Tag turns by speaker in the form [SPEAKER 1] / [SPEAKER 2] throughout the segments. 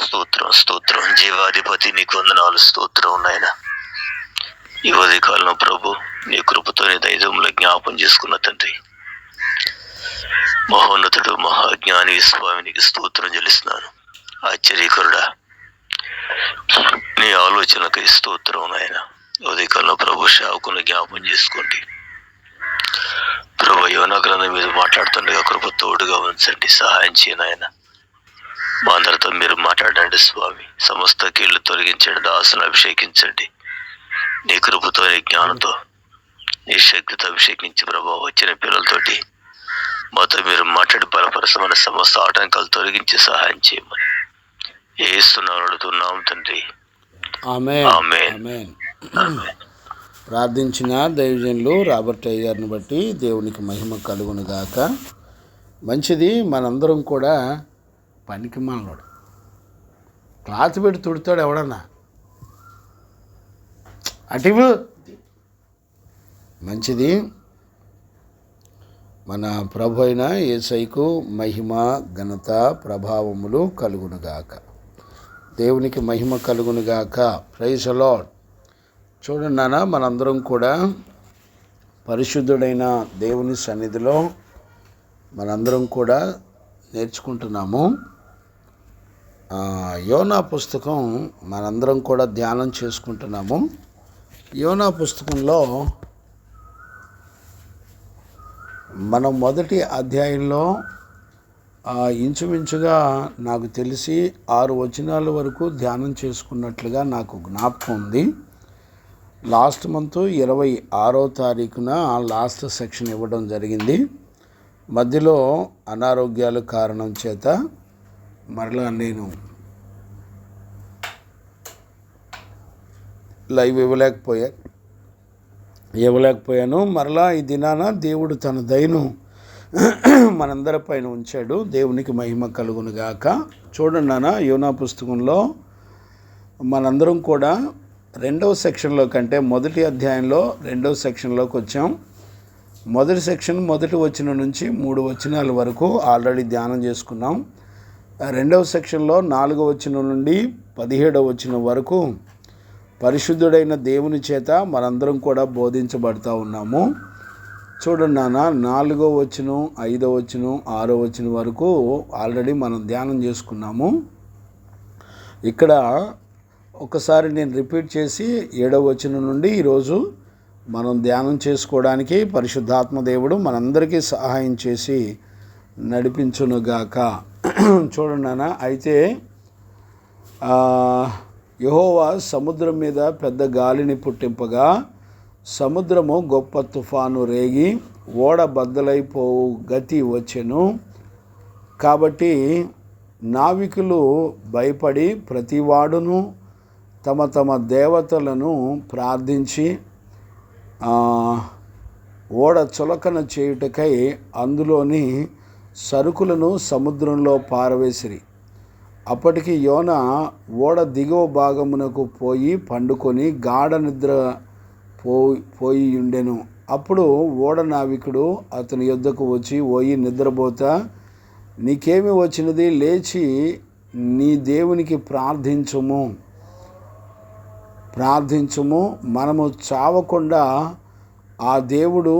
[SPEAKER 1] స్తోత్రం. జీవాధిపతి నీకు వందనాలు. స్తోత్రం నాయన. ఈ ఉదయకాలంలో ప్రభు నీ కృపతో నీ దైవంలో జ్ఞాపం చేసుకున్న తండ్రి, మహోన్నతుడు మహాజ్ఞాని స్వామినికి స్తోత్రం చెల్లిస్తున్నాను. ఆశ్చర్యకరుడా, నీ ఆలోచనకై స్తోత్రం నాయన. ఉదయకాలంలో ప్రభు సేవకుని జ్ఞాపం చేసుకోండి ప్రభు. యోనా గ్రంథం మీద మాట్లాడుతుండగా కృప తోడుగా ఉంచండి, సహాయం చేయను ఆయన. మా అందరితో మీరు మాట్లాడండి స్వామి. సమస్త కీళ్లు తొలగించండి, దాసును అభిషేకించండి. నీ కృపతో నీ జ్ఞానంతో నీ శక్తితో అభిషేకించి ప్రభావ వచ్చిన పిల్లలతోటి మాతో మీరు మాట్లాడి బలపరచమని సమస్త ఆటంకాలు తొలగించి సహాయం చేయమని యేసునామములో అడుగుతున్నాం తండ్రి.
[SPEAKER 2] ఆమేన్. ప్రార్థించిన దైవజనులు రాబర్ట్ అయ్య గారిని బట్టి దేవునికి మహిమ కలుగును గాక. మంచిది. మనందరం కూడా పనికి మనలోడు క్లాత్ పెట్టి తుడతాడు ఎవడన్నా అటివు. మంచిది. మన ప్రభు అయిన యేసయ్యకు మహిమ ఘనత ప్రభావములు కలుగునుగాక. దేవునికి మహిమ కలుగునుగాక. Praise the Lord. చూడండి నాన్న, మనందరం కూడా పరిశుద్ధుడైన దేవుని సన్నిధిలో మనందరం కూడా నేర్చుకుంటున్నాము. యోనా పుస్తకం మనందరం కూడా ధ్యానం చేసుకుంటున్నాము. యోనా పుస్తకంలో మనం మొదటి అధ్యాయంలో ఇంచుమించుగా నాకు తెలిసి 6 వచనాల వరకు ధ్యానం చేసుకున్నట్లుగా నాకు జ్ఞాపకం ఉంది. లాస్ట్ మంత్ 26వ తారీఖున లాస్ట్ సెక్షన్ ఇవ్వడం జరిగింది. మధ్యలో అనారోగ్యాల కారణం చేత మరలా నేను లైవ్ ఇవ్వలేకపోయాను. మరలా ఈ దినాన దేవుడు తన దయను మనందరిపైన ఉంచాడు. దేవునికి మహిమ కలుగునుగాక. చూడండి నాన్న, యోనా పుస్తకంలో మనందరం కూడా 2వ సెక్షన్లో కంటే మొదటి అధ్యాయంలో 2వ సెక్షన్లోకి వచ్చాం. మొదటి సెక్షన్ మొదటి వచనం నుంచి 3 వచనాల వరకు ఆల్రెడీ ధ్యానం చేసుకున్నాం. 2వ సెక్షన్లో 4వ వచనం నుండి 17వ వచనం వరకు పరిశుద్ధుడైన దేవుని చేత మనందరం కూడా బోధించబడతా ఉన్నాము. చూడండి నాన్న, 4వ వచనం 5వ వచనం 6వ వచనం వరకు ఆల్రెడీ మనం ధ్యానం చేసుకున్నాము. ఇక్కడ ఒకసారి నేను రిపీట్ చేసి 7వ వచనం నుండి ఈరోజు మనం ధ్యానం చేసుకోవడానికి పరిశుద్ధాత్మ దేవుడు మనందరికీ సహాయం చేసి నడిపించునుగాక. చూడండి నాన్న, అయితే యెహోవా సముద్రం మీద పెద్ద గాలిని పుట్టింపగా సముద్రము గొప్ప తుఫాను రేగి ఓడ బద్దలైపోవు గతి వచ్చెను. కాబట్టి నావికులు భయపడి ప్రతివాడును తమ తమ దేవతలను ప్రార్థించి ఓడ చులకన చేయుటకై అందులోని సరుకులను సముద్రంలో పారవేసిరి. అప్పటికి యోనా ఓడ దిగువ భాగమునకు పోయి పండుకొని గాఢ నిద్ర పోయి ఉండెను. అప్పుడు ఓడ నావికుడు అతని యొద్దకు వచ్చి, ఓయి నిద్రపోతా, నీకేమి వచ్చినది? లేచి నీ దేవునికి ప్రార్థించుము, మనము చావకుండా ఆ దేవుడు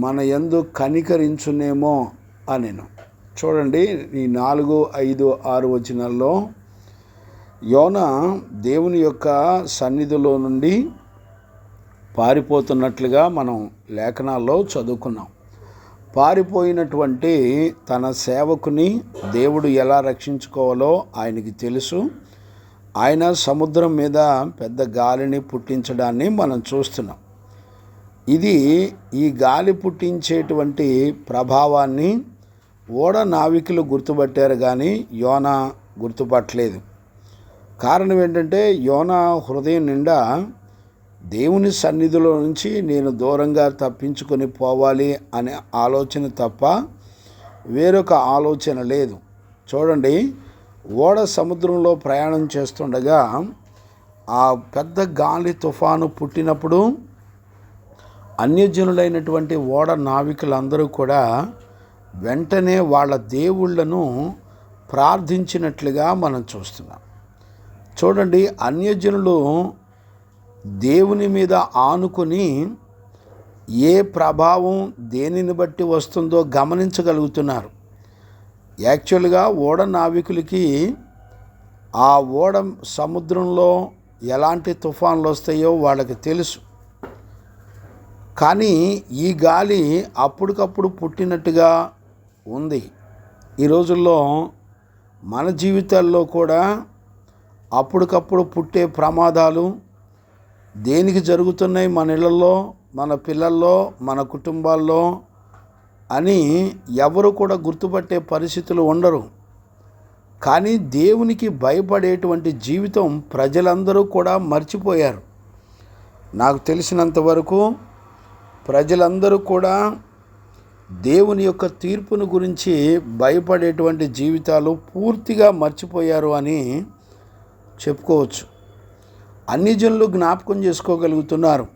[SPEAKER 2] మన యందు కనికరించునేమో అనెను. చూడండి, ఈ 4, 5, 6 వచనాల్లో యోనా దేవుని యొక్క సన్నిధిలో నుండి పారిపోతున్నట్లుగా మనం లేఖనాల్లో చదువుకున్నాం. పారిపోయినటువంటి తన సేవకుని దేవుడు ఎలా రక్షించుకోవాలో ఆయనకి తెలుసు. ఆయన సముద్రం మీద పెద్ద గాలిని పుట్టించడాన్ని మనం చూస్తున్నాం. ఈ గాలి పుట్టించేటువంటి ప్రభావాన్ని ఓడ నావికులు గుర్తుపట్టారు, కానీ యోనా గుర్తుపట్టలేదు. కారణం ఏంటంటే యోనా హృదయం నిండా దేవుని సన్నిధిలో నుంచి నేను దూరంగా తప్పించుకొని పోవాలి అనే ఆలోచన తప్ప వేరొక ఆలోచన లేదు. చూడండి, ఓడ సముద్రంలో ప్రయాణం చేస్తుండగా ఆ పెద్ద గాలి తుఫాను పుట్టినప్పుడు అన్యజనులైనటువంటి ఓడ నావికులందరూ కూడా వెంటనే వాళ్ళ దేవుళ్లను ప్రార్థించినట్లుగా మనం చూస్తున్నాం. చూడండి, అన్యజనులు దేవుని మీద ఆనుకొని ఏ ప్రభావం దేనిని బట్టి వస్తుందో గమనించగలుగుతున్నారు. యాక్చువల్గా ఓడ నావికులకి ఆ ఓడ సముద్రంలో ఎలాంటి తుఫాన్లు వస్తాయో వాళ్ళకి తెలుసు. కానీ ఈ గాలి అప్పటికప్పుడు పుట్టినట్టుగా ఉంది. ఈ రోజుల్లో మన జీవితాల్లో కూడా అప్పటికప్పుడు పుట్టే ప్రమాదాలు దేనికి జరుగుతున్నాయి, మన ఇళ్ళల్లో, మన పిల్లల్లో, మన కుటుంబాల్లో అని ఎవరు కూడా గుర్తుపట్టే పరిస్థితులు ఉండరు. కానీ దేవునికి భయపడేటువంటి జీవితం ప్రజలందరూ కూడా మర్చిపోయారు. నాకు తెలిసినంత వరకు ప్రజలందరూ కూడా దేవుని యొక్క తీర్పును గురించి భయపడేటువంటి జీవితాలు పూర్తిగా మర్చిపోయారు అని చెప్పుకోవచ్చు. అన్ని జనులు జ్ఞాపకం చేసుకోగలుగుతున్నారు,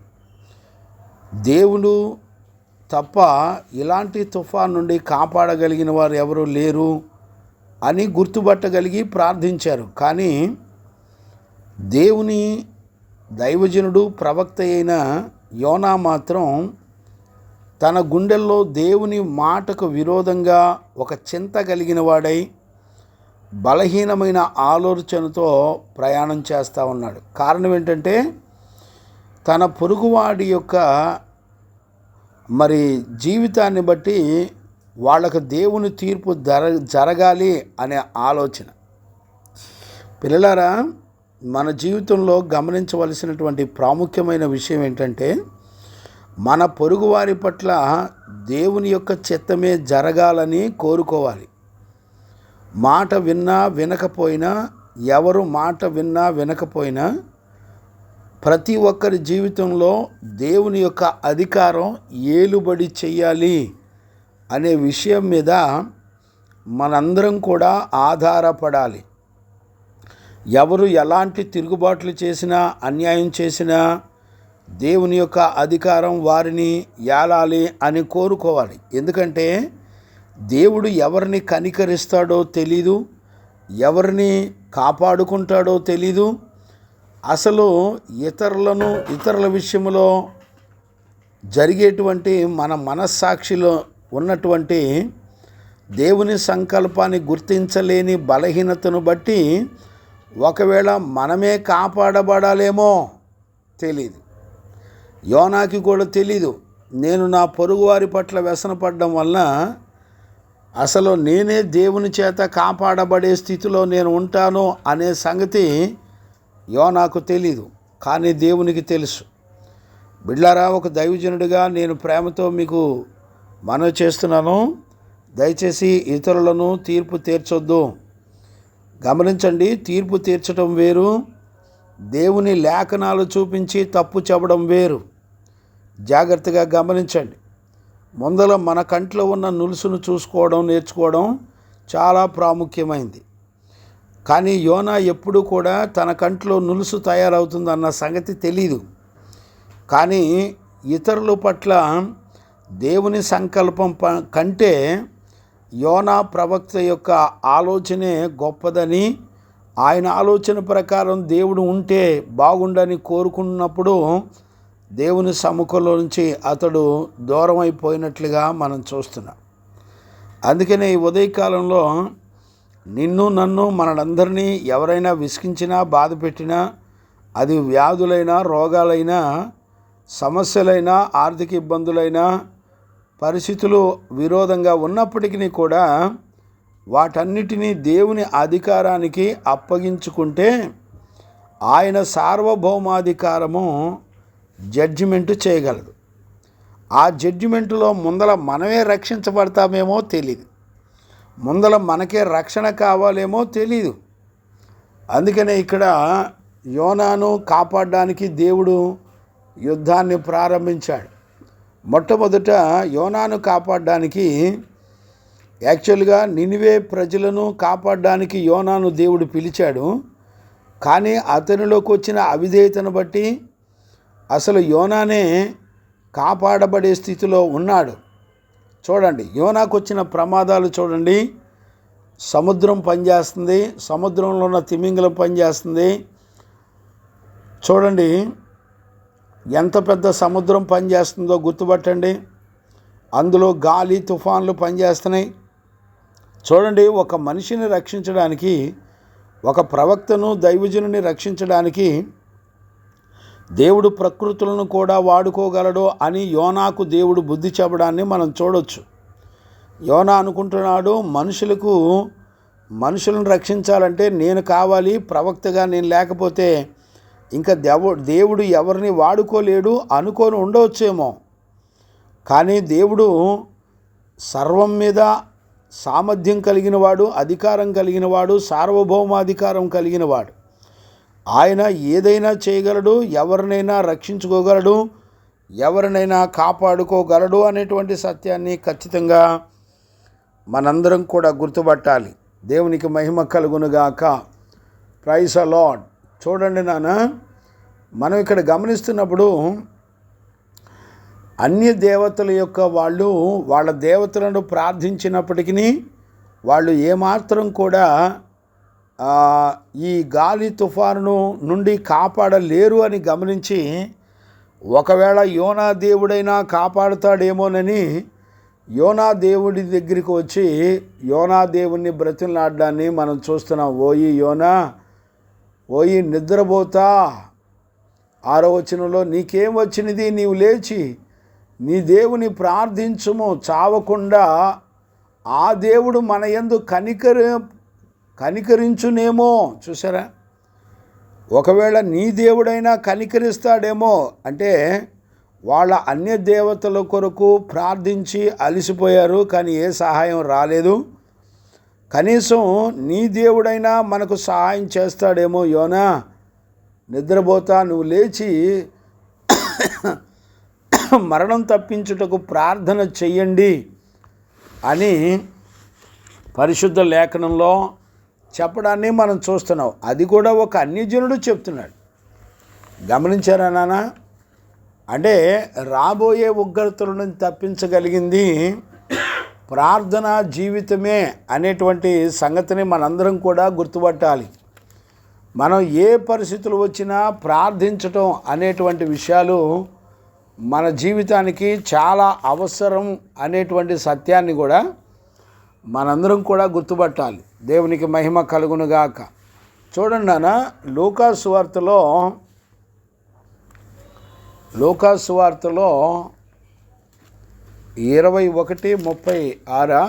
[SPEAKER 2] దేవుడు తప్ప ఇలాంటి తుఫాన్ నుండి కాపాడగలిగిన వారు ఎవరు లేరు అని గుర్తుపట్టగలిగి ప్రార్థించారు. కానీ దేవుని దైవజనుడు ప్రవక్త అయిన యోనా మాత్రం తన గుండెల్లో దేవుని మాటకు విరోధంగా ఒక చింత కలిగిన వాడై బలహీనమైన ఆలోచనతో ప్రయాణం చేస్తూ ఉన్నాడు. కారణం ఏంటంటే తన పొరుగువాడి యొక్క జీవితాన్ని బట్టి వాళ్ళకు దేవుని తీర్పు జరగాలి అనే ఆలోచన. పిల్లలారా, మన జీవితంలో గమనించవలసినటువంటి ప్రాముఖ్యమైన విషయం ఏంటంటే మన పొరుగువారి పట్ల దేవుని యొక్క చిత్తమే జరగాలని కోరుకోవాలి. మాట విన్నా వినకపోయినా, ఎవరు మాట విన్నా వినకపోయినా ప్రతి ఒక్కరి జీవితంలో దేవుని యొక్క అధికారం ఏలుబడి చెయ్యాలి అనే విషయం మీద మనందరం కూడా ఆధారపడాలి. ఎవరు ఎలాంటి తిరుగుబాట్లు చేసినా, అన్యాయం చేసినా దేవుని యొక్క అధికారం వారిని ఏలాలి అని కోరుకోవాలి. ఎందుకంటే దేవుడు ఎవరిని కనికరిస్తాడో తెలీదు, ఎవరిని కాపాడుకుంటాడో తెలీదు. అసలు ఇతరుల విషయంలో జరిగేటువంటి మన మనస్సాక్షిలో ఉన్నటువంటి దేవుని సంకల్పాన్ని గుర్తించలేని బలహీనతను బట్టి ఒకవేళ మనమే కాపాడబడాలేమో తెలీదు. యోనాకి కూడా తెలీదు, నేను నా పొరుగువారి పట్ల వ్యసనపడడం వలన అసలు నేనే దేవుని చేత కాపాడబడే స్థితిలో నేను ఉంటాను అనే సంగతి యోనాకు తెలీదు. కానీ దేవునికి తెలుసు. బిడ్లారా, ఒక దైవజనుడిగా నేను ప్రేమతో మీకు మనవి చేస్తున్నాను, దయచేసి ఇతరులను తీర్పు తీర్చొద్దు. గమనించండి, తీర్పు తీర్చడం వేరు, దేవుని లేఖనాలు చూపించి తప్పు చెప్పడం వేరు. జాగ్రత్తగా గమనించండి. ముందర మన కంట్లో ఉన్న నులుసును నేర్చుకోవడం చాలా ప్రాముఖ్యమైంది. కానీ యోనా ఎప్పుడు కూడా తన కంట్లో నులుసు తయారవుతుందన్న సంగతి తెలీదు. కానీ ఇతరుల పట్ల దేవుని సంకల్పం కంటే యోనా ప్రవక్త యొక్క ఆలోచనే గొప్పదని, ఆయన ఆలోచన ప్రకారం దేవుడు ఉంటే బాగుండని కోరుకున్నప్పుడు దేవుని సముఖంలో నుంచి అతడు దూరం అయిపోయినట్లుగా మనం చూస్తున్నాం. అందుకనే ఈ ఉదయకాలంలో నిన్ను నన్ను మనందరినీ ఎవరైనా విసిగించినా, బాధ పెట్టినా, అది వ్యాధులైనా, రోగాలైనా, సమస్యలైనా, ఆర్థిక ఇబ్బందులైనా, పరిస్థితులు విరోధంగా ఉన్నప్పటికీ కూడా వాటన్నిటినీ దేవుని అధికారానికి అప్పగించుకుంటే ఆయన సార్వభౌమాధికారము జడ్జిమెంటు చేయగలదు. ఆ జడ్జిమెంటులో ముందల మనమే రక్షించబడతామేమో తెలీదు, ముందల మనకే రక్షణ కావాలేమో తెలీదు. అందుకనే ఇక్కడ యోనాను కాపాడడానికి దేవుడు యుద్ధాన్ని ప్రారంభించాడు. మొట్టమొదట యోనాను కాపాడడానికి, యాక్చువల్గా నినివే ప్రజలను కాపాడడానికి యోనాను దేవుడు పిలిచాడు. కానీ అతనిలోకి వచ్చిన అవిధేయతను బట్టి అసలు యోనానే కాపాడబడే స్థితిలో ఉన్నాడు. చూడండి, యోనాకు వచ్చిన ప్రమాదాలు చూడండి. సముద్రం పనిచేస్తుంది, సముద్రంలో ఉన్న తిమింగలం పనిచేస్తుంది. చూడండి ఎంత పెద్ద సముద్రం పనిచేస్తుందో గుర్తుపట్టండి. అందులో గాలి తుఫాన్లు పనిచేస్తున్నాయి. చూడండి, ఒక మనిషిని రక్షించడానికి, ఒక ప్రవక్తను దైవజనుని రక్షించడానికి దేవుడు ప్రకృతులను కూడా వాడుకోగలడు అని యోనాకు దేవుడు బుద్ధి చెప్పడాన్ని మనం చూడొచ్చు. యోనా అనుకుంటున్నాడు, మనుషులను రక్షించాలంటే నేను కావాలి, ప్రవక్తగా నేను లేకపోతే ఇంకా దేవుడు ఎవరిని వాడుకోలేడు అనుకొని ఉండవచ్చేమో. కానీ దేవుడు సర్వం మీద సామర్థ్యం కలిగినవాడు, అధికారం కలిగినవాడు, సార్వభౌమాధికారం కలిగినవాడు. ఆయన ఏదైనా చేయగలడు, ఎవరినైనా రక్షించుకోగలడు, ఎవరినైనా కాపాడుకోగలడు అనేటువంటి సత్యాన్ని ఖచ్చితంగా మనందరం కూడా గుర్తుపట్టాలి. దేవునికి మహిమ కలుగునుగాక. Praise the Lord. చూడండి నాన్న, మనం ఇక్కడ గమనిస్తున్నప్పుడు అన్య దేవతల యొక్క వాళ్ళ దేవతలను ప్రార్థించినప్పటికీ వాళ్ళు ఏమాత్రం కూడా ఈ గాలి తుఫాను నుండి కాపాడలేరు అని గమనించి, ఒకవేళ యోనా దేవుడైనా కాపాడుతాడేమోనని యోనా దేవుడి దగ్గరికి వచ్చి యోనా దేవుణ్ణి బ్రతిమలాడడాన్ని మనం చూస్తున్నాం. ఓయి యోనా, ఓయి నిద్రపోతా, 6వ వచనంలో నీకేం వచ్చినది, నీవు లేచి నీ దేవుని ప్రార్థించుము, చావకుండా ఆ దేవుడు మన యందు కనికరించునేమో. చూసారా, ఒకవేళ నీ దేవుడైనా కనికరిస్తాడేమో అంటే వాళ్ళ అన్య దేవతల కొరకు ప్రార్థించి అలసిపోయారు, కానీ ఏ సహాయం రాలేదు. కనీసం నీ దేవుడైనా మనకు సహాయం చేస్తాడేమో. యోనా నిద్రపోతా, నువ్వు లేచి మరణం తప్పించుటకు ప్రార్థన చెయ్యండి అని పరిశుద్ధ లేఖనంలో చెప్పడాన్ని మనం చూస్తున్నాం. అది కూడా ఒక అన్యజనుడు చెప్తున్నాడు. గమనించారా నాన్న? అంటే రాబోయే ఉగ్రతల నుంచి తప్పించగలిగింది ప్రార్థనా జీవితమే అనేటువంటి సంగతిని మనందరం కూడా గుర్తుపట్టాలి. మనం ఏ పరిస్థితులు వచ్చినా ప్రార్థించటం అనేటువంటి విషయాలు మన జీవితానికి చాలా అవసరం అనేటువంటి సత్యాన్ని కూడా మనందరం కూడా గుర్తుపట్టాలి. దేవునికి మహిమ కలుగునుగాక. చూడండి నాన్న, లూకా సువార్తలో 21:36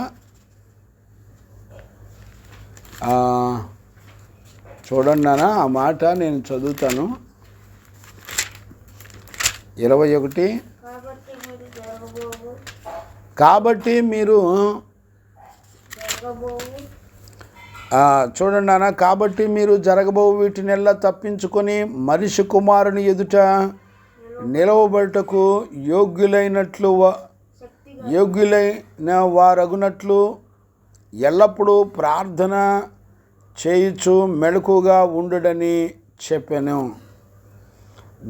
[SPEAKER 2] చూడండి నాన్న, ఆ మాట నేను చదువుతాను. 21 కాబట్టి మీరు చూడండి నాన్న, కాబట్టి మీరు జరగబో వీటినెల్లా తప్పించుకొని మనిషి కుమారుని ఎదుట నిలవబడుటకు యోగ్యులైన వారగునట్లు ఎల్లప్పుడూ ప్రార్థన చేయుచు మెలకుగా ఉండుడని చెప్పాను.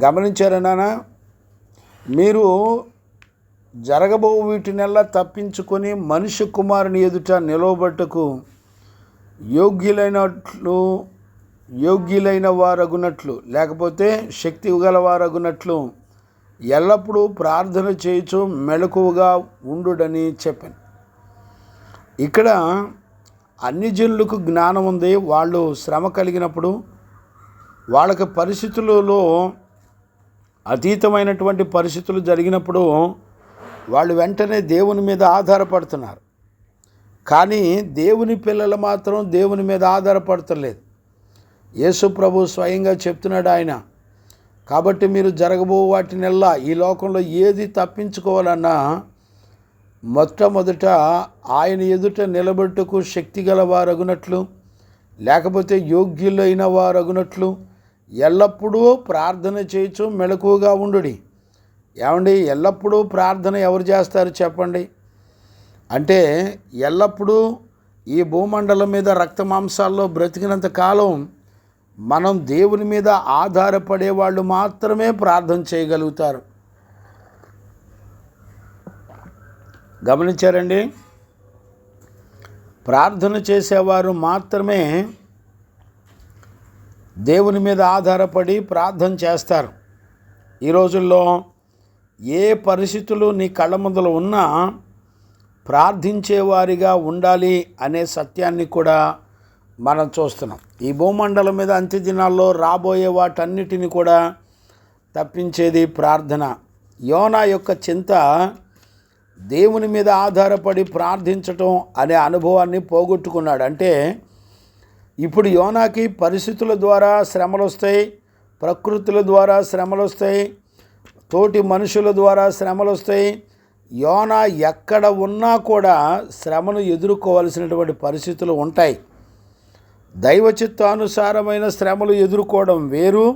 [SPEAKER 2] గమనించారా నాన్న? మీరు జరగబో వీటినెల్లా తప్పించుకొని మనిషి కుమారుని ఎదుట నిలవబట్టుకు యోగ్యులైన వారగునట్లు, లేకపోతే శక్తి గల వారగునట్లు ఎల్లప్పుడూ ప్రార్థన చేయుచు మెలకువగా ఉండుడని చెప్పాను. ఇక్కడ అన్ని జనులకు జ్ఞానం ఉంది. వాళ్ళు శ్రమ కలిగినప్పుడు, వాళ్ళకి పరిస్థితులలో అతీతమైనటువంటి పరిస్థితులు జరిగినప్పుడు వాళ్ళు వెంటనే దేవుని మీద ఆధారపడుతున్నారు. కానీ దేవుని పిల్లలు మాత్రం దేవుని మీద ఆధారపడతలేదు. యేసు ప్రభు స్వయంగా చెప్తున్నాడు ఆయన, కాబట్టి మీరు జరగబో వాటినెల్లా, ఈ లోకంలో ఏది తప్పించుకోవాలన్నా మొట్టమొదట ఆయన ఎదుట నిలబెట్టుకు శక్తి గల వారగునట్లు, లేకపోతే యోగ్యులైన వారగునట్లు ఎల్లప్పుడూ ప్రార్థన చేయొచ్చు మెలకువగా ఉండుడి. ఏమండి, ఎల్లప్పుడూ ప్రార్థన ఎవరు చేస్తారు చెప్పండి? అంటే ఎల్లప్పుడూ ఈ భూమండలం మీద రక్త మాంసాల్లో బ్రతికినంత కాలం మనం దేవుని మీద ఆధారపడే వాళ్ళు మాత్రమే ప్రార్థన చేయగలుగుతారు. గమనించారండి? ప్రార్థన చేసేవారు మాత్రమే దేవుని మీద ఆధారపడి ప్రార్థన చేస్తారు. ఈ రోజుల్లో ఏ పరిస్థితులు నీ కళ్ళ ముందర ఉన్నా ప్రార్థించేవారిగా ఉండాలి అనే సత్యాన్ని కూడా మనం చూస్తున్నాం. ఈ భూమండలం మీద అంత్య దినాల్లో రాబోయే వాటన్నిటిని కూడా తప్పించేది ప్రార్థన. యోనా యొక్క చింత దేవుని మీద ఆధారపడి ప్రార్థించటం అనే అనుభవాన్ని పోగొట్టుకున్నాడు. అంటే ఇప్పుడు యోనాకి పరిస్థితుల ద్వారా శ్రమలు వస్తాయి, ప్రకృతుల ద్వారా శ్రమలు వస్తాయి, తోటి మనుషుల ద్వారా శ్రమలు వస్తాయి. యోనా ఎక్కడ ఉన్నా కూడా శ్రమను ఎదుర్కోవలసినటువంటి పరిస్థితులు ఉంటాయి. దైవ చిత్తానుసారమైన శ్రమలు ఎదుర్కోవడం వేరు,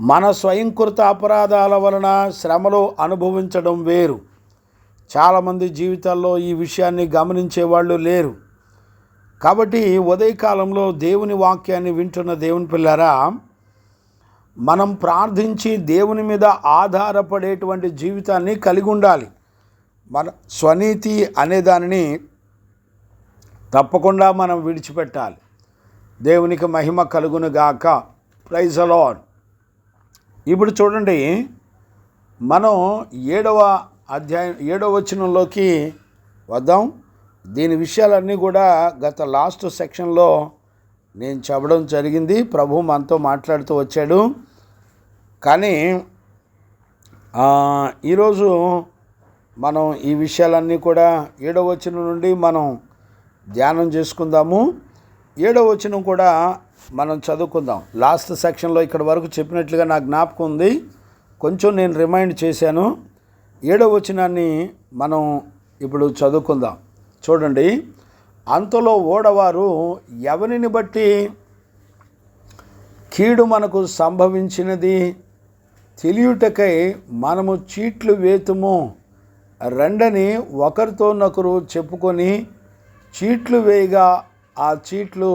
[SPEAKER 2] మన స్వయంకృత అపరాధాల వలన శ్రమలు అనుభవించడం వేరు. చాలామంది జీవితాల్లో ఈ విషయాన్ని గమనించే వాళ్ళు లేరు. కాబట్టి ఉదయకాలంలో దేవుని వాక్యాన్ని వింటున్న దేవుని పిల్లారా, మనం ప్రార్థించి దేవుని మీద ఆధారపడేటువంటి జీవితాన్ని కలిగి ఉండాలి. మన స్వనీతి అనే దానిని తప్పకుండా మనం విడిచిపెట్టాలి. దేవునికి మహిమ కలుగును గాక. Praise the Lord. ఇప్పుడు చూడండి, మనం 7వ అధ్యాయం 7వ వచనంలోకి వద్దాం. దీని విషయాలన్నీ కూడా గత లాస్ట్ సెక్షన్లో నేను చెప్పడం జరిగింది. ప్రభు మనతో మాట్లాడుతూ వచ్చాడు. కానీ ఈరోజు మనం ఈ విషయాలన్నీ కూడా 7వ వచనం నుండి మనం ధ్యానం చేసుకుందాము. 7వ వచనం కూడా మనం చదువుకుందాం. లాస్ట్ సెక్షన్లో ఇక్కడ వరకు చెప్పినట్లుగా నాకు జ్ఞాపకం ఉంది, కొంచెం నేను రిమైండ్ చేశాను. 7వ వచనాన్ని మనం ఇప్పుడు చదువుకుందాం. చూడండి, అంతలో ఓడవారు ఎవరిని బట్టి కీడు మనకు సంభవించినది తెలియుటకై మనము చీట్లు వేతుము రండని ఒకరితోనొకరు చెప్పుకొని చీట్లు వేయగా ఆ చీట్లు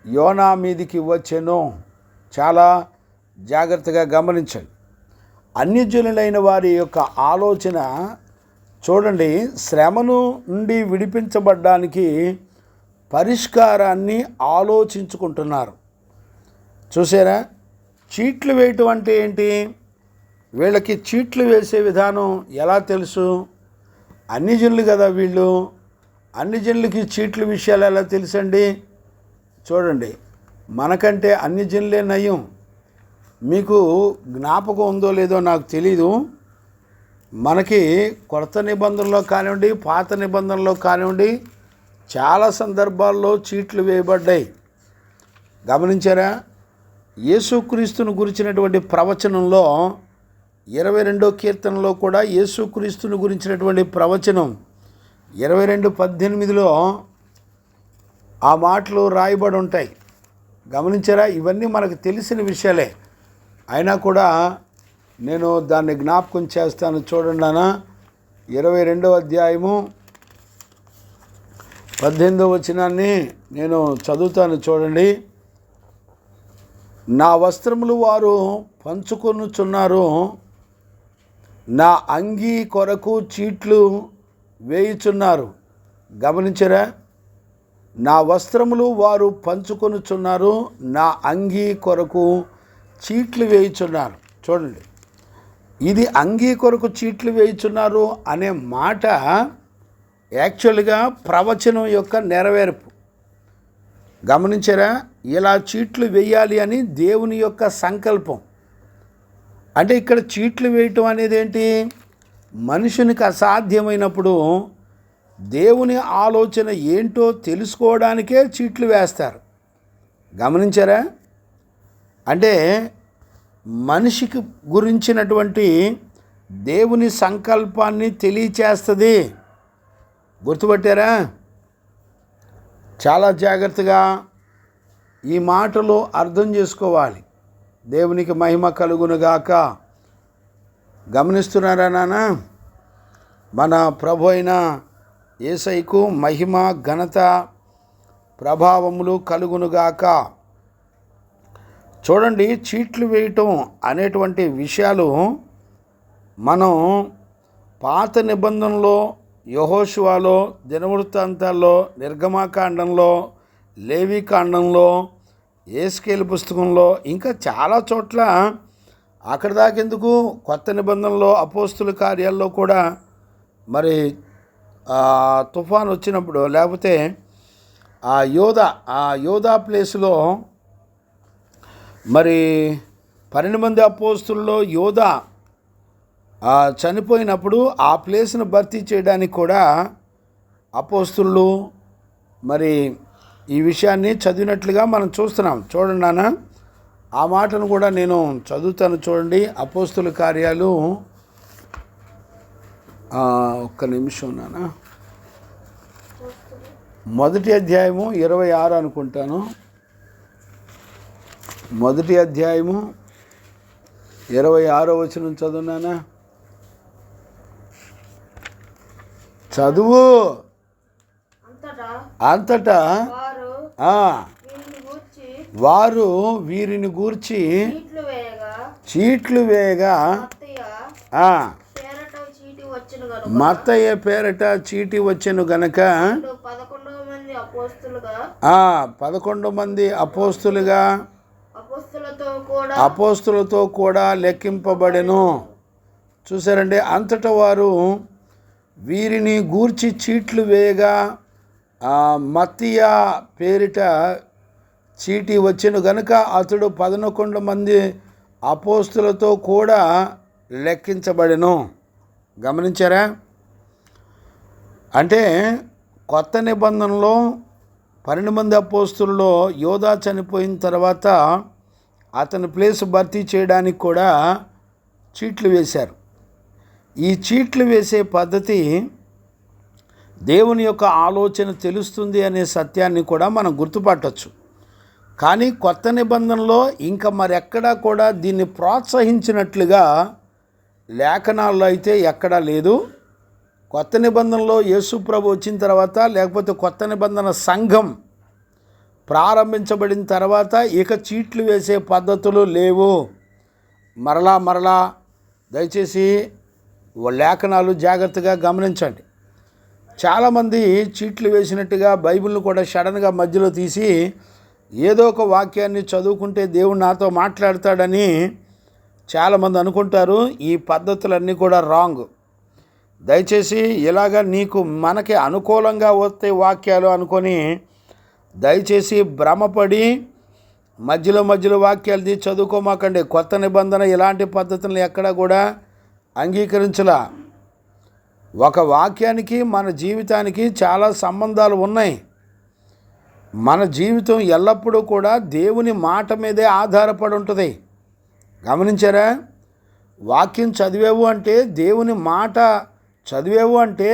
[SPEAKER 2] యోనా మీదికి వచ్చెను. చాలా జాగ్రత్తగా గమనించండి. అన్యజనులైన వారి యొక్క ఆలోచన చూడండి, శ్రమను నుండి విడిపించబడ్డానికి పరిష్కారాన్ని ఆలోచించుకుంటున్నారు. చూసారా, చీట్లు వేయటం అంటే ఏంటి? వీళ్ళకి చీట్లు వేసే విధానం ఎలా తెలుసు? అన్యజనులు కదా వీళ్ళు. అన్యజనులకి చీట్ల విషయాలు ఎలా తెలుసండి? చూడండి, మనకంటే అన్యజనులే నయం. మీకు జ్ఞాపకం ఉందో లేదో నాకు తెలీదు, మనకి కొత్త నిబంధనలో కానివ్వండి, పాత నిబంధనలో కానివ్వండి, చాలా సందర్భాల్లో చీట్లు వేయబడ్డాయి. గమనించారా? యేసుక్రీస్తును గురించినటువంటి ప్రవచనంలో 22వ కీర్తనలో కూడా యేసుక్రీస్తును గురించినటువంటి ప్రవచనం 22:18లో ఆ మాటలు రాయబడి ఉంటాయి. గమనించారా? ఇవన్నీ మనకు తెలిసిన విషయాలే, అయినా కూడా నేను దాన్ని జ్ఞాపకం చేస్తాను. చూడండి అన్న, 22వ అధ్యాయము 18వ వచనాన్ని నేను చదువుతాను. చూడండి, నా వస్త్రములు వారు పంచుకొనుచున్నారు, నా అంగీ కొరకు చీట్లు వేయుచున్నారు. గమనించరా? నా వస్త్రములు వారు పంచుకొనుచున్నారు, నా అంగీ కొరకు చీట్లు వేయుచున్నారు. చూడండి, ఇది అంగీ కొరకు చీట్లు వేయుచున్నారు అనే మాట యాక్చువల్గా ప్రవచనం యొక్క నెరవేర్పు. గమనించారా? ఇలా చీట్లు వేయాలి అని దేవుని యొక్క సంకల్పం. అంటే ఇక్కడ చీట్లు వేయటం అనేది ఏంటి? మనుషునికి అసాధ్యమైనప్పుడు దేవుని ఆలోచన ఏంటో తెలుసుకోవడానికే చీట్లు వేస్తారు. గమనించారా? అంటే మనిషికి గురించినటువంటి దేవుని సంకల్పాన్ని తెలియచేస్తుంది. గుర్తుపట్టారా? చాలా జాగ్రత్తగా ఈ మాటలు అర్థం చేసుకోవాలి. దేవునికి మహిమ కలుగునుగాక. గమనిస్తున్నారా నాన్న? మన ప్రభు అయిన యేసయ్యకు మహిమ, ఘనత, ప్రభావములు కలుగునుగాక. చూడండి, చీట్లు వేయటం అనేటువంటి విషయాలు మనం పాత నిబంధనలో యెహోషువలో, దినవృత్తాంతాల్లో, నిర్గమాకాండంలో, లేవీకాండంలో, యేస్కేలు పుస్తకంలో, ఇంకా చాలా చోట్ల అక్కడ దాకెందుకు కొత్త నిబంధనలో అపోస్తుల కార్యాల్లో కూడా మరి తుఫాన్ వచ్చినప్పుడు, లేకపోతే ఆ యోధా ప్లేస్లో మరి 12 మంది అపోస్తుల్లో యోధా చనిపోయినప్పుడు ఆ ప్లేస్ను భర్తీ చేయడానికి కూడా అపోస్తులు మరి ఈ విషయాన్ని చదివినట్లుగా మనం చూస్తున్నాం. చూడండి నాన్న, ఆ మాటను కూడా నేను చదువుతాను. చూడండి, అపోస్తుల కార్యాలు, ఒక్క నిమిషం నాన్న, 1వ అధ్యాయము 26 అనుకుంటాను. 1వ అధ్యాయము 26వ వచనం చదువునానా, చదువు. అంతటా వారు వీరిని గూర్చి చీట్లు వేయగా మత్తయ్య పేరట చీటి వచ్చెను గనక 11 మంది అపోస్తులతో కూడా లెక్కింపబడెను. చూసారండి, అంతటా వారు వీరిని గూర్చి చీట్లు వేయగా మత్తయ్య పేరిట చీటి వచ్చెను గనుక అతడు 11 మంది అపోస్తులతో కూడా లెక్కించబడెను. గమనించారా? అంటే కొత్త నిబంధనలో 12 మంది అపోస్తుల్లో యోధా చనిపోయిన తర్వాత అతని ప్లేస్ భర్తీ చేయడానికి కూడా చీట్లు వేశారు. ఈ చీట్లు వేసే పద్ధతి దేవుని యొక్క ఆలోచన తెలుస్తుంది అనే సత్యాన్ని కూడా మనం గుర్తుపట్టవచ్చు. కానీ కొత్త నిబంధనలో ఇంకా మరెక్కడా కూడా దీన్ని ప్రోత్సహించినట్లుగా లేఖనాల్లో అయితే ఎక్కడా లేదు. కొత్త నిబంధనలో యేసు ప్రభు వచ్చిన తర్వాత, లేకపోతే కొత్త నిబంధన సంఘం ప్రారంభించబడిన తర్వాత ఇక చీట్లు వేసే పద్ధతులు లేవు. మరలా దయచేసి లేఖనాలు జాగ్రత్తగా గమనించండి. చాలామంది చీట్లు వేసినట్టుగా బైబిల్ని కూడా సడన్గా మధ్యలో తీసి ఏదో ఒక వాక్యాన్ని చదువుకుంటే దేవుడు నాతో మాట్లాడతాడని చాలామంది అనుకుంటారు. ఈ పద్ధతులన్నీ కూడా రాంగ్. దయచేసి ఇలాగ మనకి అనుకూలంగా వస్తే వాక్యాలు అనుకొని దయచేసి భ్రమపడి మధ్యలో వాక్యాలు తీసి చదువుకోమాకండి. కొత్త నిబంధన ఇలాంటి పద్ధతులను ఎక్కడా కూడా అంగీకరించలా. ఒక వాక్యానికి మన జీవితానికి చాలా సంబంధాలు ఉన్నాయి. మన జీవితం ఎల్లప్పుడూ కూడా దేవుని మాట మీదే ఆధారపడి ఉంటుంది. గమనించారా? వాక్యం చదివేవు అంటే, దేవుని మాట చదివేవు అంటే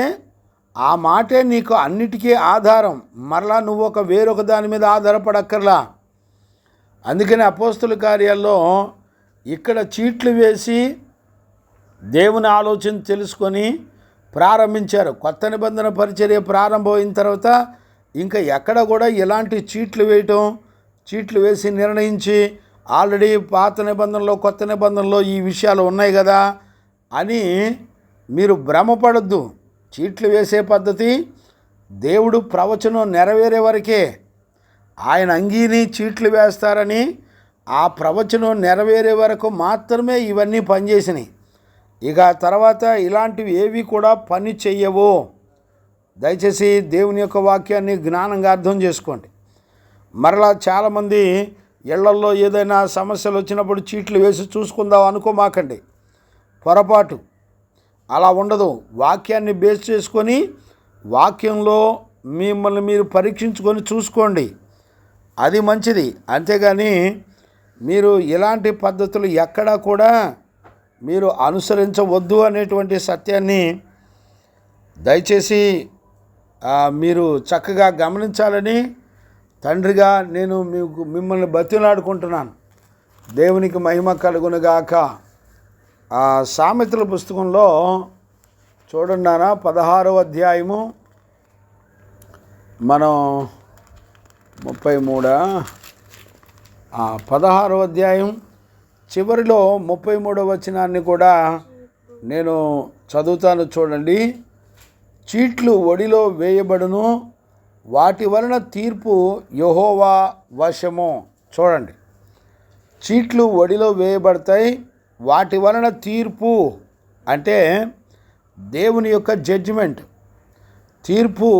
[SPEAKER 2] ఆ మాటే నీకు అన్నిటికీ ఆధారం. మరలా నువ్వు వేరొక దాని మీద ఆధారపడక్కర్లా. అందుకని అపోస్తుల కార్యాల్లో ఇక్కడ చీట్లు వేసి దేవుని ఆలోచన తెలుసుకొని ప్రారంభించారు. కొత్త నిబంధన పరిచర్య ప్రారంభమైన తర్వాత ఇంకా ఎక్కడ కూడా ఇలాంటి చీట్లు వేసి నిర్ణయించి ఆల్రెడీ పాత నిబంధనలో కొత్త నిబంధనలో ఈ విషయాలు ఉన్నాయి కదా అని మీరు భ్రమపడద్దు. చీట్లు వేసే పద్ధతి దేవుడు ప్రవచనం నెరవేరే వరకే. ఆయన అంగీని చీట్లు వేస్తారని ఆ ప్రవచనం నెరవేరే వరకు మాత్రమే ఇవన్నీ పనిచేసినాయి. ఇక తర్వాత ఇలాంటివి ఏవి కూడా పని చెయ్యవు. దయచేసి దేవుని యొక్క వాక్యాన్ని జ్ఞానంగా అర్థం చేసుకోండి. మరలా చాలామంది ఇళ్లల్లో ఏదైనా సమస్యలు వచ్చినప్పుడు చీట్లు వేసి చూసుకుందాం అనుకోమాకండి. పొరపాటు. అలా ఉండదు. వాక్యాన్ని బేస్ చేసుకొని వాక్యంలో మిమ్మల్ని మీరు పరీక్షించుకొని చూసుకోండి, అది మంచిది. అంతేగాని మీరు ఇలాంటి పద్ధతులు ఎక్కడా కూడా మీరు అనుసరించవద్దు అనేటువంటి సత్యాన్ని దయచేసి మీరు చక్కగా గమనించాలని తండ్రిగా నేను మిమ్మల్ని బతిలాడుకుంటున్నాను. దేవునికి మహిమ కలుగునుగాక. సామెతల పుస్తకంలో చూడండి నాన్న, 16వ అధ్యాయము మనం 16వ అధ్యాయం చివరిలో 33వ వచనాన్ని కూడా నేను చదువుతాను. చూడండి, చీట్లు ఒడిలో వేయబడును, వాటి వలన తీర్పు యెహోవా వశము. చూడండి, చీట్లు ఒడిలో వేయబడతాయి, వాటి వలన తీర్పు అంటే దేవుని యొక్క జడ్జిమెంట్, తీర్పు.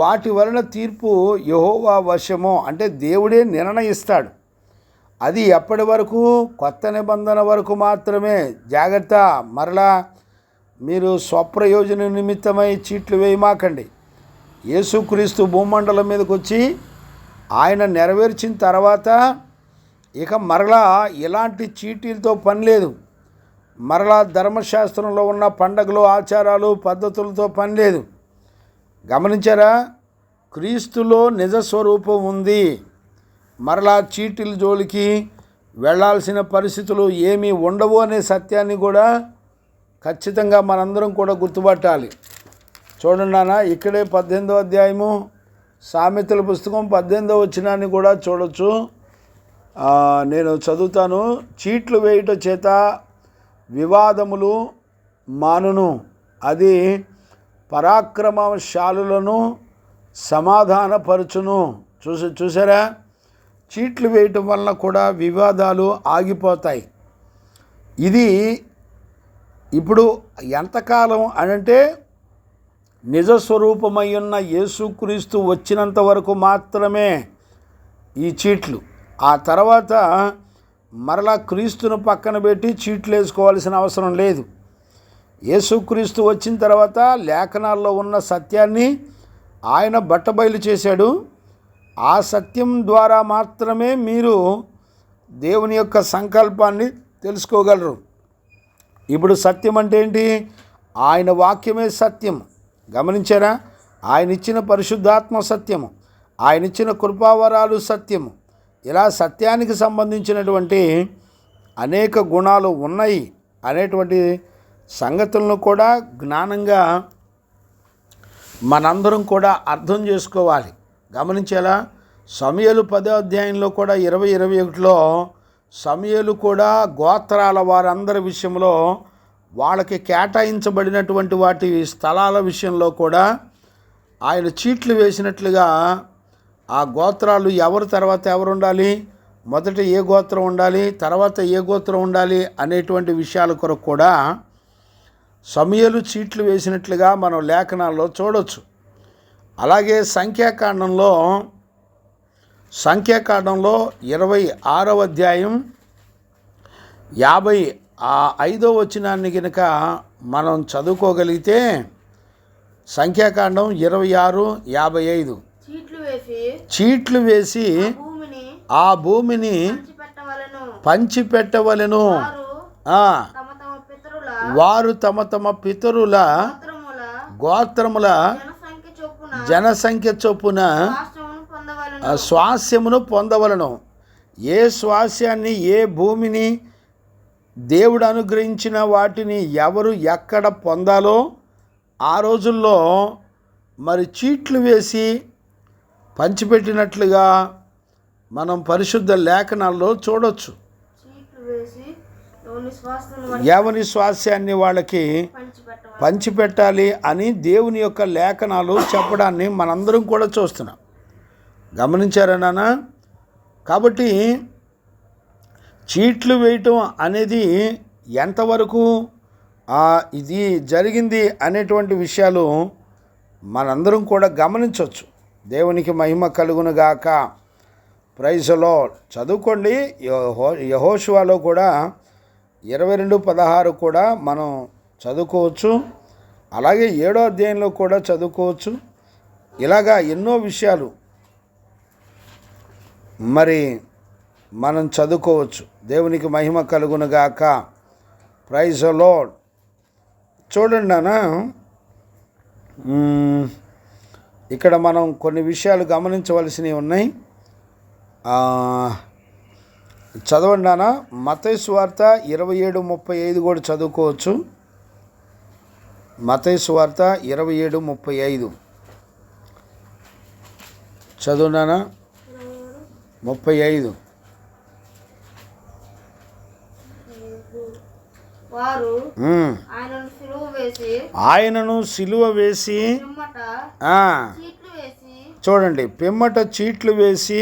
[SPEAKER 2] వాటి వలన తీర్పు యెహోవా వశము అంటే దేవుడే నిర్ణయిస్తాడు. అది ఎప్పటి వరకు? కొత్త నిబంధన వరకు మాత్రమే. జాగ్రత్త, మరలా మీరు స్వప్రయోజన నిమిత్తమై చీట్లు వేయమాకండి. యేసుక్రీస్తు భూమండలం మీదకి వచ్చి ఆయన నెరవేర్చిన తర్వాత ఇక మరలా ఇలాంటి చీటీలతో పని లేదు. మరలా ధర్మశాస్త్రంలో ఉన్న పండగలు, ఆచారాలు, పద్ధతులతో పని లేదు. గమనించారా? క్రీస్తులో నిజస్వరూపం ఉంది. మరలా చీటీల జోలికి వెళ్ళాల్సిన పరిస్థితులు ఏమీ ఉండవు అనే సత్యాన్ని కూడా ఖచ్చితంగా మనందరం కూడా గుర్తుపట్టాలి. చూడండి నాన్న, ఇక్కడే 18వ అధ్యాయము సామెతల పుస్తకం 18వ వచనాన్ని కూడా చూడొచ్చు. నేను చదువుతాను. చీట్లు వేయుట చేత వివాదములు మానును, అది పరాక్రమశాలులను సమాధానపరచును. చూసారా? చీట్లు వేయటం వలన కూడా వివాదాలు ఆగిపోతాయి. ఇది ఇప్పుడు ఎంతకాలం అనంటే నిజస్వరూపమై ఉన్న యేసుక్రీస్తు వచ్చినంత వరకు మాత్రమే ఈ చీట్లు. ఆ తర్వాత మరలా క్రీస్తును పక్కన పెట్టి చీట్లు వేసుకోవాల్సిన అవసరం లేదు. యేసుక్రీస్తు వచ్చిన తర్వాత లేఖనాల్లో ఉన్న సత్యాన్ని ఆయన బట్టబయలు చేశాడు. ఆ సత్యం ద్వారా మాత్రమే మీరు దేవుని యొక్క సంకల్పాన్ని తెలుసుకోగలరు. ఇప్పుడు సత్యం అంటే ఏంటి? ఆయన వాక్యమే సత్యం. గమనించారా? ఆయన ఇచ్చిన పరిశుద్ధాత్మ సత్యము, ఆయన ఇచ్చిన కృపావరాలు సత్యము. ఇలా సత్యానికి సంబంధించినటువంటి అనేక గుణాలు ఉన్నాయి అనేటువంటి సంగతులను కూడా జ్ఞానంగా మనందరం కూడా అర్థం చేసుకోవాలి. గమనించేలా సమూయేలు 10వ అధ్యాయంలో కూడా 20-21లో సమూయేలు కూడా గోత్రాల వారందరి విషయంలో వాళ్ళకి కేటాయించబడినటువంటి వాటి స్థలాల విషయంలో కూడా ఆయన చీట్లు వేసినట్లుగా ఆ గోత్రాలు ఎవరు తర్వాత ఎవరు ఉండాలి, మొదట ఏ గోత్రం ఉండాలి, తర్వాత ఏ గోత్రం ఉండాలి అనేటువంటి విషయాల కొరకు కూడా సమూయేలు చీట్లు వేసినట్లుగా మనం లేఖనాల్లో చూడవచ్చు. అలాగే సంఖ్యాకాండంలో 26వ అధ్యాయం 55వ వచనాన్ని కనుక మనం చదువుకోగలిగితే, సంఖ్యాకాండం 26:55 చీట్లు వేసి ఆ భూమిని పంచిపెట్టవలెను. వారు తమ తమ పితరుల గోత్రముల జనసంఖ్య చొప్పున స్వాస్యమును పొందవలను. ఏ స్వాస్యాన్ని, ఏ భూమిని దేవుడు అనుగ్రహించిన వాటిని ఎవరు ఎక్కడ పొందాలో ఆ రోజుల్లో మరి చీట్లు వేసి పంచిపెట్టినట్లుగా మనం పరిశుద్ధ లేఖనాల్లో చూడొచ్చు. ఎవరి స్వాస్యాన్ని వాళ్ళకి పంచిపెట్టాలి అని దేవుని యొక్క లేఖనాలు చెప్పడాన్ని మనందరం కూడా చూస్తున్నాం. గమనించారా నాన్న? కాబట్టి చీట్లు వేయటం అనేది ఎంతవరకు ఇది జరిగింది అనేటువంటి విషయాలు మనందరం కూడా గమనించవచ్చు. దేవునికి మహిమ కలుగునుగాక. Praise the Lord. చదువుకోండి. యెహోషువలో కూడా 22:16 కూడా మనం చదువుకోవచ్చు. అలాగే 7వ అధ్యాయంలో కూడా చదువుకోవచ్చు. ఇలాగా ఎన్నో విషయాలు మరి మనం చదువుకోవచ్చు. దేవునికి మహిమ కలుగునుగాక. Praise the Lord. చూడండి నాన్న, ఇక్కడ మనం కొన్ని విషయాలు గమనించవలసినవి ఉన్నాయి. చదవండి నాన్న. మత్తయి సువార్త 27:35 కూడా చదువుకోవచ్చు. మత్తయి సువార్త 27:35 చదువు నాన్న. 35
[SPEAKER 3] వారు ఆయనను సిలువ
[SPEAKER 2] ఆయనను సిలువ వేసి చూడండి, పిమ్మట చీట్లు వేసి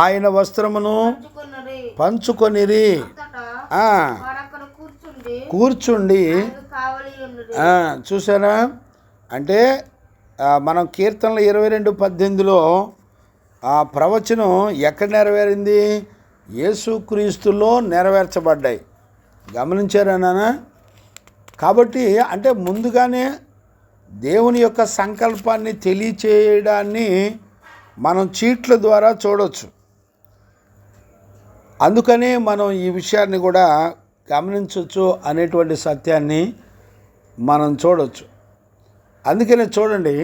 [SPEAKER 2] ఆయన వస్త్రమును పంచుకొనిరి. కూర్చుండి చూసారా, అంటే మనం కీర్తనలు 22:18లో ఆ ప్రవచనం ఎక్కడ నెరవేరింది? యేసుక్రీస్తులో నెరవేర్చబడ్డాయి. గమనించారా నాన్న? కాబట్టి అంటే ముందుగానే దేవుని యొక్క సంకల్పాన్ని తెలియచేయడాన్ని మనం చీట్ల ద్వారా చూడవచ్చు. అందుకనే మనం ఈ విషయాన్ని కూడా గమనించవచ్చు అనేటువంటి సత్యాన్ని మనం చూడవచ్చు. అందుకనే చూడండి,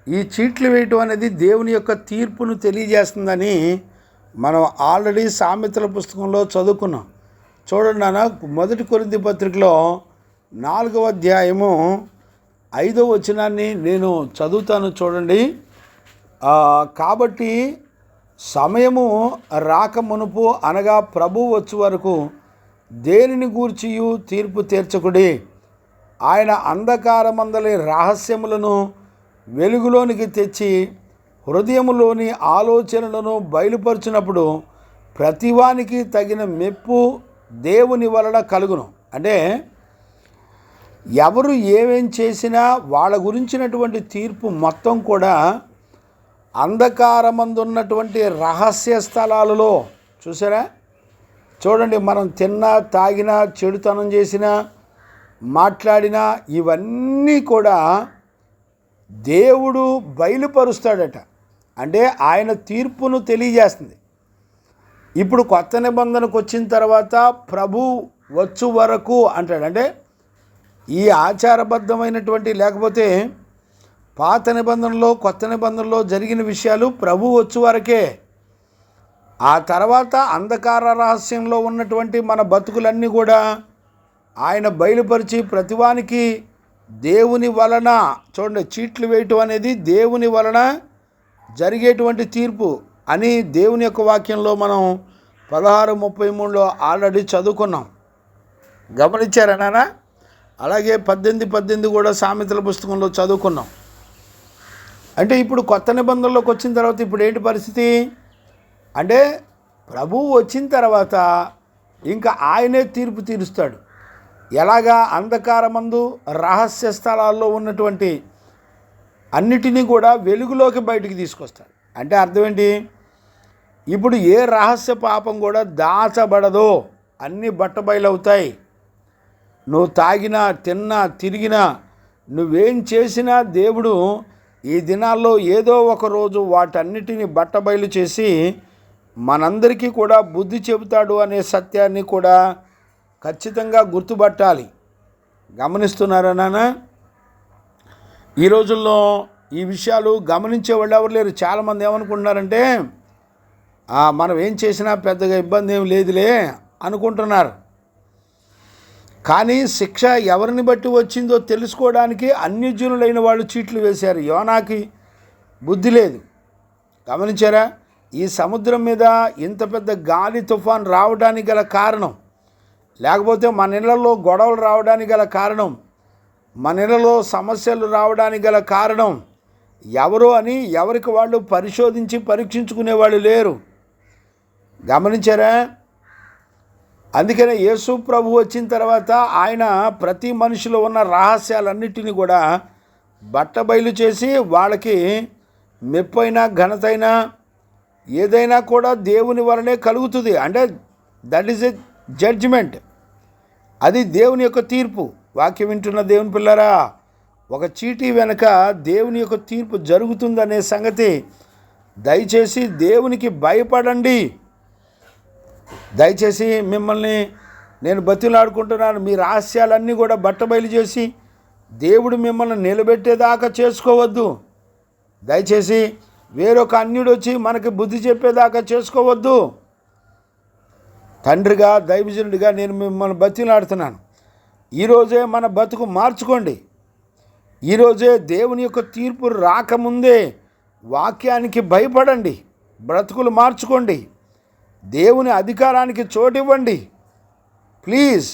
[SPEAKER 2] ఈ చీట్లు వేయటం అనేది దేవుని యొక్క తీర్పును తెలియజేస్తుందని మనం ఆల్రెడీ సామెతల పుస్తకంలో చదువుకున్నాం. చూడండి నాన్న, 1 కొరింథీ పత్రికలో 4వ అధ్యాయము 5వ వచనాన్ని నేను చదువుతాను చూడండి. కాబట్టి సమయము రాక మునుపు, అనగా ప్రభు వచ్చు వరకు దేనిని గూర్చియు తీర్పు తీర్చకుడి. ఆయన అంధకారమందలి రహస్యములను వెలుగులోనికి తెచ్చి హృదయములోని ఆలోచనలను బయలుపరిచినప్పుడు ప్రతివానికి తగిన మెప్పు దేవుని వలన కలుగును. అంటే ఎవరు ఏమేం చేసినా వాళ్ళ గురించినటువంటి తీర్పు మొత్తం కూడా అంధకారమందున్నటువంటి రహస్య స్థలాలలో, చూసారా, చూడండి, మనం తిన్నా, తాగినా, చెడుతనం చేసినా, మాట్లాడినా ఇవన్నీ కూడా దేవుడు బయలుపరుస్తాడట. అంటే ఆయన తీర్పును తెలియజేస్తుంది. ఇప్పుడు కొత్త నిబంధనకు వచ్చిన తర్వాత ప్రభు వచ్చు వరకు అంటాడు. అంటే ఈ ఆచారబద్ధమైనటువంటి, లేకపోతే పాత నిబంధనలో కొత్త నిబంధనలో జరిగిన విషయాలు ప్రభు వచ్చు వరకే. ఆ తర్వాత అంధకార రహస్యంలో ఉన్నటువంటి మన బతుకులన్నీ కూడా ఆయన బయలుపరిచి ప్రతివానికి దేవుని వలన, చూడండి, చీట్లు వేయటం అనేది దేవుని వలన జరిగేటువంటి తీర్పు అని దేవుని యొక్క వాక్యంలో మనం 16:33లో ఆల్రెడీ చదువుకున్నాం. గమనించారా నాన్న? అలాగే 18:18 కూడా సామెతల పుస్తకంలో చదువుకున్నాం. అంటే ఇప్పుడు కొత్త నిబంధనలోకి వచ్చిన తర్వాత ఇప్పుడు ఏంటి పరిస్థితి అంటే, ప్రభువు వచ్చిన తర్వాత ఇంకా ఆయనే తీర్పు తీరుస్తాడు. ఎలాగా? అంధకారమందు రహస్య స్థలాల్లో ఉన్నటువంటి అన్నిటినీ కూడా వెలుగులోకి బయటికి తీసుకొస్తాడు. అంటే అర్థం ఏంటి? ఇప్పుడు ఏ రహస్య పాపం కూడా దాచబడదో, అన్నీ బట్టబయలవుతాయి. నువ్వు తాగినా, తిన్నా, తిరిగినా, నువ్వేం చేసినా దేవుడు ఈ దినాల్లో ఏదో ఒక రోజు వాటన్నిటిని బట్టబయలు చేసి మనందరికీ కూడా బుద్ధి చెబుతాడు అనే సత్యాన్ని కూడా ఖచ్చితంగా గుర్తుపట్టాలి. గమనిస్తున్నారా నాన్న? ఈ రోజుల్లో ఈ విషయాలు గమనించే వాళ్ళు ఎవరు లేరు. చాలామంది ఏమనుకుంటున్నారంటే, మనం ఏం చేసినా పెద్దగా ఇబ్బంది ఏం లేదులే అనుకుంటున్నారు. కానీ శిక్ష ఎవరిని బట్టి వచ్చిందో తెలుసుకోవడానికి అన్యజనులైన వాళ్ళు చీట్లు వేశారు. యోనాకి బుద్ధి లేదు. గమనించారా? ఈ సముద్రం మీద ఇంత పెద్ద గాలి తుఫాన్ రావడానికి గల కారణం, లేకపోతే మన ఇళ్లలో గొడవలు రావడానికి గల కారణం, మన ఇళ్లలో సమస్యలు రావడానికి గల కారణం ఎవరు అని ఎవరికి వాళ్ళు పరిశోధించి పరీక్షించుకునేవాళ్ళు లేరు. గమనించారా? అందుకనే యేసు ప్రభు వచ్చిన తర్వాత ఆయన ప్రతి మనిషిలో ఉన్న రహస్యాలన్నిటినీ కూడా బట్టబయలు చేసి వాళ్ళకి మెప్పైనా ఘనతైనా ఏదైనా కూడా దేవుని వలనే కలుగుతుంది. అంటే దట్ ఈజ్ ఎ జడ్జిమెంట్. అది దేవుని యొక్క తీర్పు. వాక్యం వింటున్న దేవుని పిల్లరా, ఒక చీటీ వెనక దేవుని యొక్క తీర్పు జరుగుతుందనే సంగతి దయచేసి దేవునికి భయపడండి. దయచేసి మిమ్మల్ని నేను బతిలాడుకుంటున్నాను, మీ రహస్యాలన్నీ కూడా బట్టబయలు చేసి దేవుడు మిమ్మల్ని నిలబెట్టేదాకా చేసుకోవద్దు. దయచేసి వేరొక అన్యుడు వచ్చి మనకి బుద్ధి చెప్పేదాకా చేసుకోవద్దు. తండ్రిగా, దైవజనుడిగా నేను మిమ్మల్ని బతిలాడుతున్నాను. ఈరోజే మన బతుకు మార్చుకోండి. ఈరోజే దేవుని యొక్క తీర్పు రాకముందే వాక్యానికి భయపడండి. బ్రతుకులు మార్చుకోండి. దేవుని అధికారానికి చోటివ్వండి ప్లీజ్.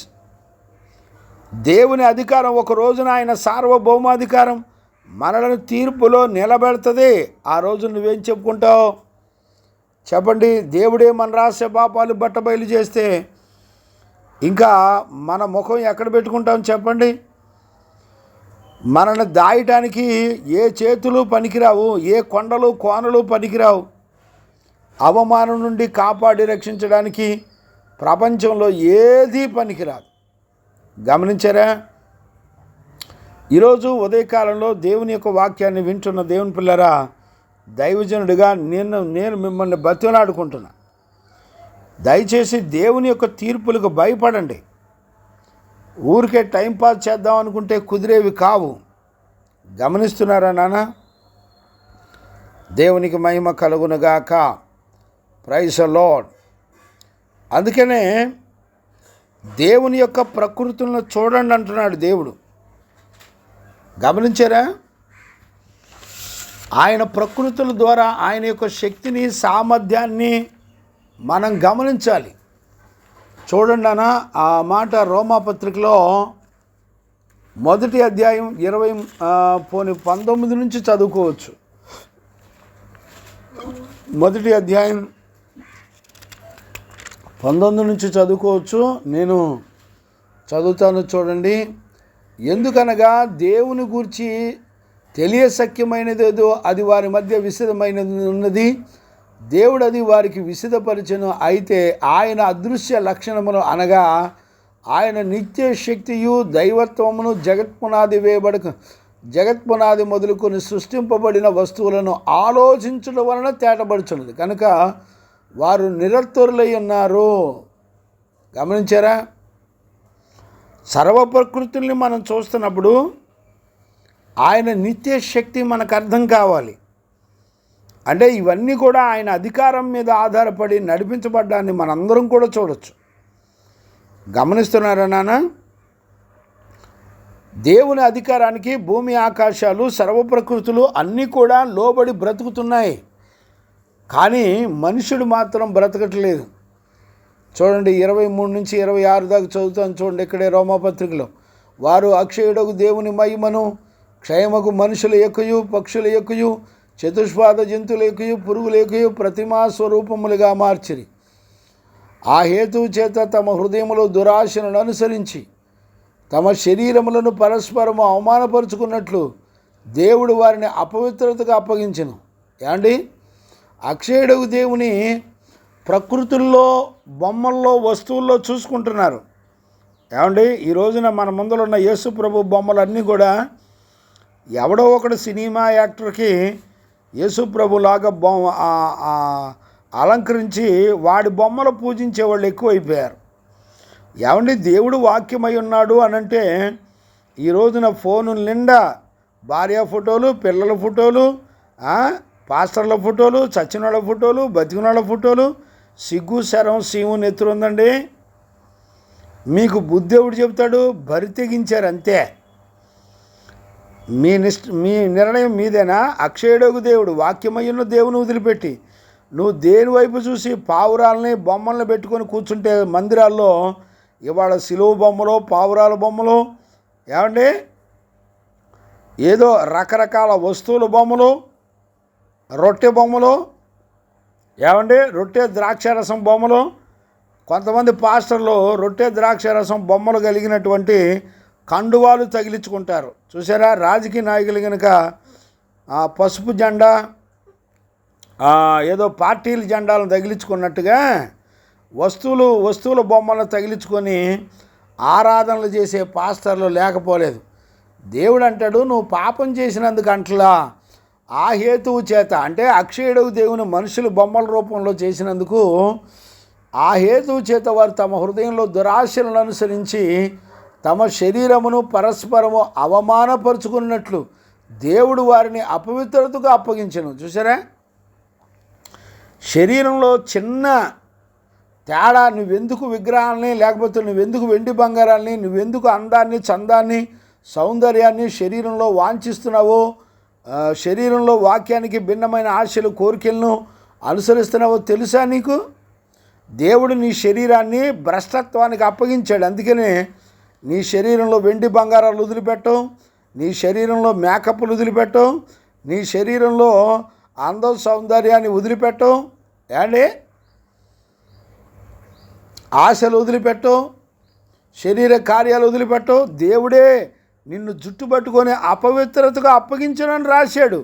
[SPEAKER 2] దేవుని అధికారం ఒక రోజున ఆయన సార్వభౌమాధికారం మనలను తీర్పులో నిలబెడుతుంది. ఆ రోజు నువ్వేం చెప్పుకుంటావు చెప్పండి? దేవుడే మన రహస్య పాపాలు బట్టబయలు చేస్తే ఇంకా మన ముఖం ఎక్కడ పెట్టుకుంటాం చెప్పండి? మనల్ని దాయటానికి ఏ చేతులు పనికిరావు, ఏ కొండలు కోనలు పనికిరావు. అవమానం నుండి కాపాడి రక్షించడానికి ప్రపంచంలో ఏదీ పనికిరాదు. గమనించారా? ఈరోజు ఉదయకాలంలో దేవుని యొక్క వాక్యాన్ని వింటున్న దేవుని పిల్లరా, దైవజనుడిగా నేను మిమ్మల్ని బతిలాడుకుంటున్నా, దయచేసి దేవుని యొక్క తీర్పులకు భయపడండి. ఊరికే టైంపాస్ చేద్దాం అనుకుంటే కుదిరేవి కావు. గమనిస్తున్నారా నాన్న? దేవునికి మహిమ కలుగునుగాక. Praise the Lord. అందుకనే దేవుని యొక్క ప్రకృతులను చూడండి అంటున్నాడు దేవుడు. గమనించారా? ఆయన ప్రకృతుల ద్వారా ఆయన యొక్క శక్తిని, సామర్థ్యాన్ని మనం గమనించాలి. చూడండి అన్న, ఆ మాట రోమాపత్రికలో 1వ అధ్యాయం 19 నుంచి చదువుకోవచ్చు. 1వ అధ్యాయం 19 నుంచి చదువుకోవచ్చు. నేను చదువుతాను చూడండి. ఎందుకనగా దేవుని గూర్చి తెలియశక్యమైనదేదో అది వారి మధ్య విశదమైనది ఉన్నది, దేవుడు అది వారికి విశదపరిచెను. అయితే ఆయన అదృశ్య లక్షణమును అనగా ఆయన నిత్య శక్తియు దైవత్వమును జగత్పునాది మొదలుకొని సృష్టింపబడిన వస్తువులను ఆలోచించడం వలన తేటపడుచున్నది కనుక వారు నిరత్తురులై ఉన్నారు. గమనించారా? సర్వ ప్రకృతుల్ని మనం చూస్తున్నప్పుడు ఆయన నిత్య శక్తి మనకు అర్థం కావాలి. అంటే ఇవన్నీ కూడా ఆయన అధికారం మీద ఆధారపడి నడిపించబడ్డాన్ని మనందరం కూడా చూడొచ్చు. గమనిస్తున్నారా నాన్న? దేవుని అధికారానికి భూమి ఆకాశాలు సర్వ ప్రకృతులు అన్నీ కూడా లోబడి బ్రతుకుతున్నాయి. కానీ మనుషుడు మాత్రం బ్రతకట్లేదు. చూడండి, 23 నుంచి 26 దాకా చదువుతాను చూడండి. ఇక్కడే రోమాపత్రికలో, వారు అక్షయుడకు దేవుని మహిమను క్షయమకు మనుషుల యొక్కయు పక్షుల యొక్కయు చతుష్పాద జంతువుల యొక్కయు పురుగుల యొక్కయు ప్రతిమా స్వరూపములుగా మార్చిరి. ఆ హేతువు చేత తమ హృదయములో దురాశలను అనుసరించి తమ శరీరములను పరస్పరము అవమానపరుచుకున్నట్లు దేవుడు వారిని అపవిత్రతకు అప్పగించెను. ఏమండి? అక్షయుడకు దేవుని ప్రకృతుల్లో, బొమ్మల్లో, వస్తువుల్లో చూసుకుంటున్నారు. ఏమండి? ఈ రోజున మన ముందర ఉన్న యేసు ప్రభు బొమ్మలన్నీ కూడా ఎవడో ఒకడు సినిమా యాక్టర్కి యేసు ప్రభులాగా అలంకరించి వాడి బొమ్మలు పూజించే వాళ్ళు ఎక్కువైపోయారు. ఏమండి? దేవుడు వాక్యమై ఉన్నాడు అనంటే ఈ రోజున ఫోను నిండా భార్య ఫోటోలు, పిల్లల ఫోటోలు, పాస్టర్ల ఫోటోలు, చచ్చినోళ్ళ ఫోటోలు, బతికినోళ్ళ ఫోటోలు. సిగ్గు శరం సీము నెత్తురుందండి. మీకు బుద్ధేవుడు చెబుతాడు, బరి తెగించారు అంతే. మీ నిర్ణయం మీదేనా? అక్షయుడగు దేవుడు వాక్యమయ్యున్న దేవుని వదిలిపెట్టి నువ్వు దేని వైపు చూసి పావురాలని బొమ్మల్ని పెట్టుకొని కూర్చుంటే మందిరాల్లో ఇవాళ సిలువ బొమ్మలు, పావురాల బొమ్మలు, ఏమండి ఏదో రకరకాల వస్తువుల బొమ్మలు, రొట్టె బొమ్మలు, ఏమండి రొట్టె ద్రాక్షారసం బొమ్మలు. కొంతమంది పాస్టర్లు రొట్టె ద్రాక్షారసం బొమ్మలు కలిగినటువంటి కండువాలు తగిలించుకుంటారు. చూసారా? రాజకీయ నాయకులు కనుక పసుపు జెండా, ఏదో పార్టీల జెండాలను తగిలించుకున్నట్టుగా వస్తువుల బొమ్మలను తగిలించుకొని ఆరాధనలు చేసే పాస్టర్లు లేకపోలేదు. దేవుడు అంటాడు, నువ్వు పాపం చేసినందుకు అంటలా ఆ హేతువు చేత, అంటే అక్షయుడవు దేవుని మనుషులు బొమ్మల రూపంలో చేసినందుకు ఆ హేతువు చేత వారు తమ హృదయంలో దురాశలను అనుసరించి తమ శరీరమును పరస్పరము అవమానపరుచుకున్నట్లు దేవుడు వారిని అపవిత్రతకు అప్పగించెను. చూసారా? శరీరంలో చిన్న తేడా, నువ్వెందుకు విగ్రహాలని, లేకపోతే నువ్వెందుకు వెండి బంగారాలని, నువ్వెందుకు అందాన్ని, చందాన్ని, సౌందర్యాన్ని శరీరంలో వాంఛిస్తున్నావో, శరీరంలో వాక్యానికి భిన్నమైన ఆశలు, కోరికలను అనుసరిస్తున్నావో తెలుసా నీకు? దేవుడు నీ శరీరాన్ని భ్రష్టత్వానికి అప్పగించాడు. అందుకనే నీ శరీరంలో వెండి బంగారాలు వదిలిపెట్టవు, నీ శరీరంలో మేకప్లు వదిలిపెట్టవు, నీ శరీరంలో అందం సౌందర్యాన్ని వదిలిపెట్టవు, ఏండి ఆశలు వదిలిపెట్టవు, శరీర కార్యాలు వదిలిపెట్టవు. దేవుడే నిన్ను జుట్టు పట్టుకొని అపవిత్రతగా అప్పగించనని రాశాడు.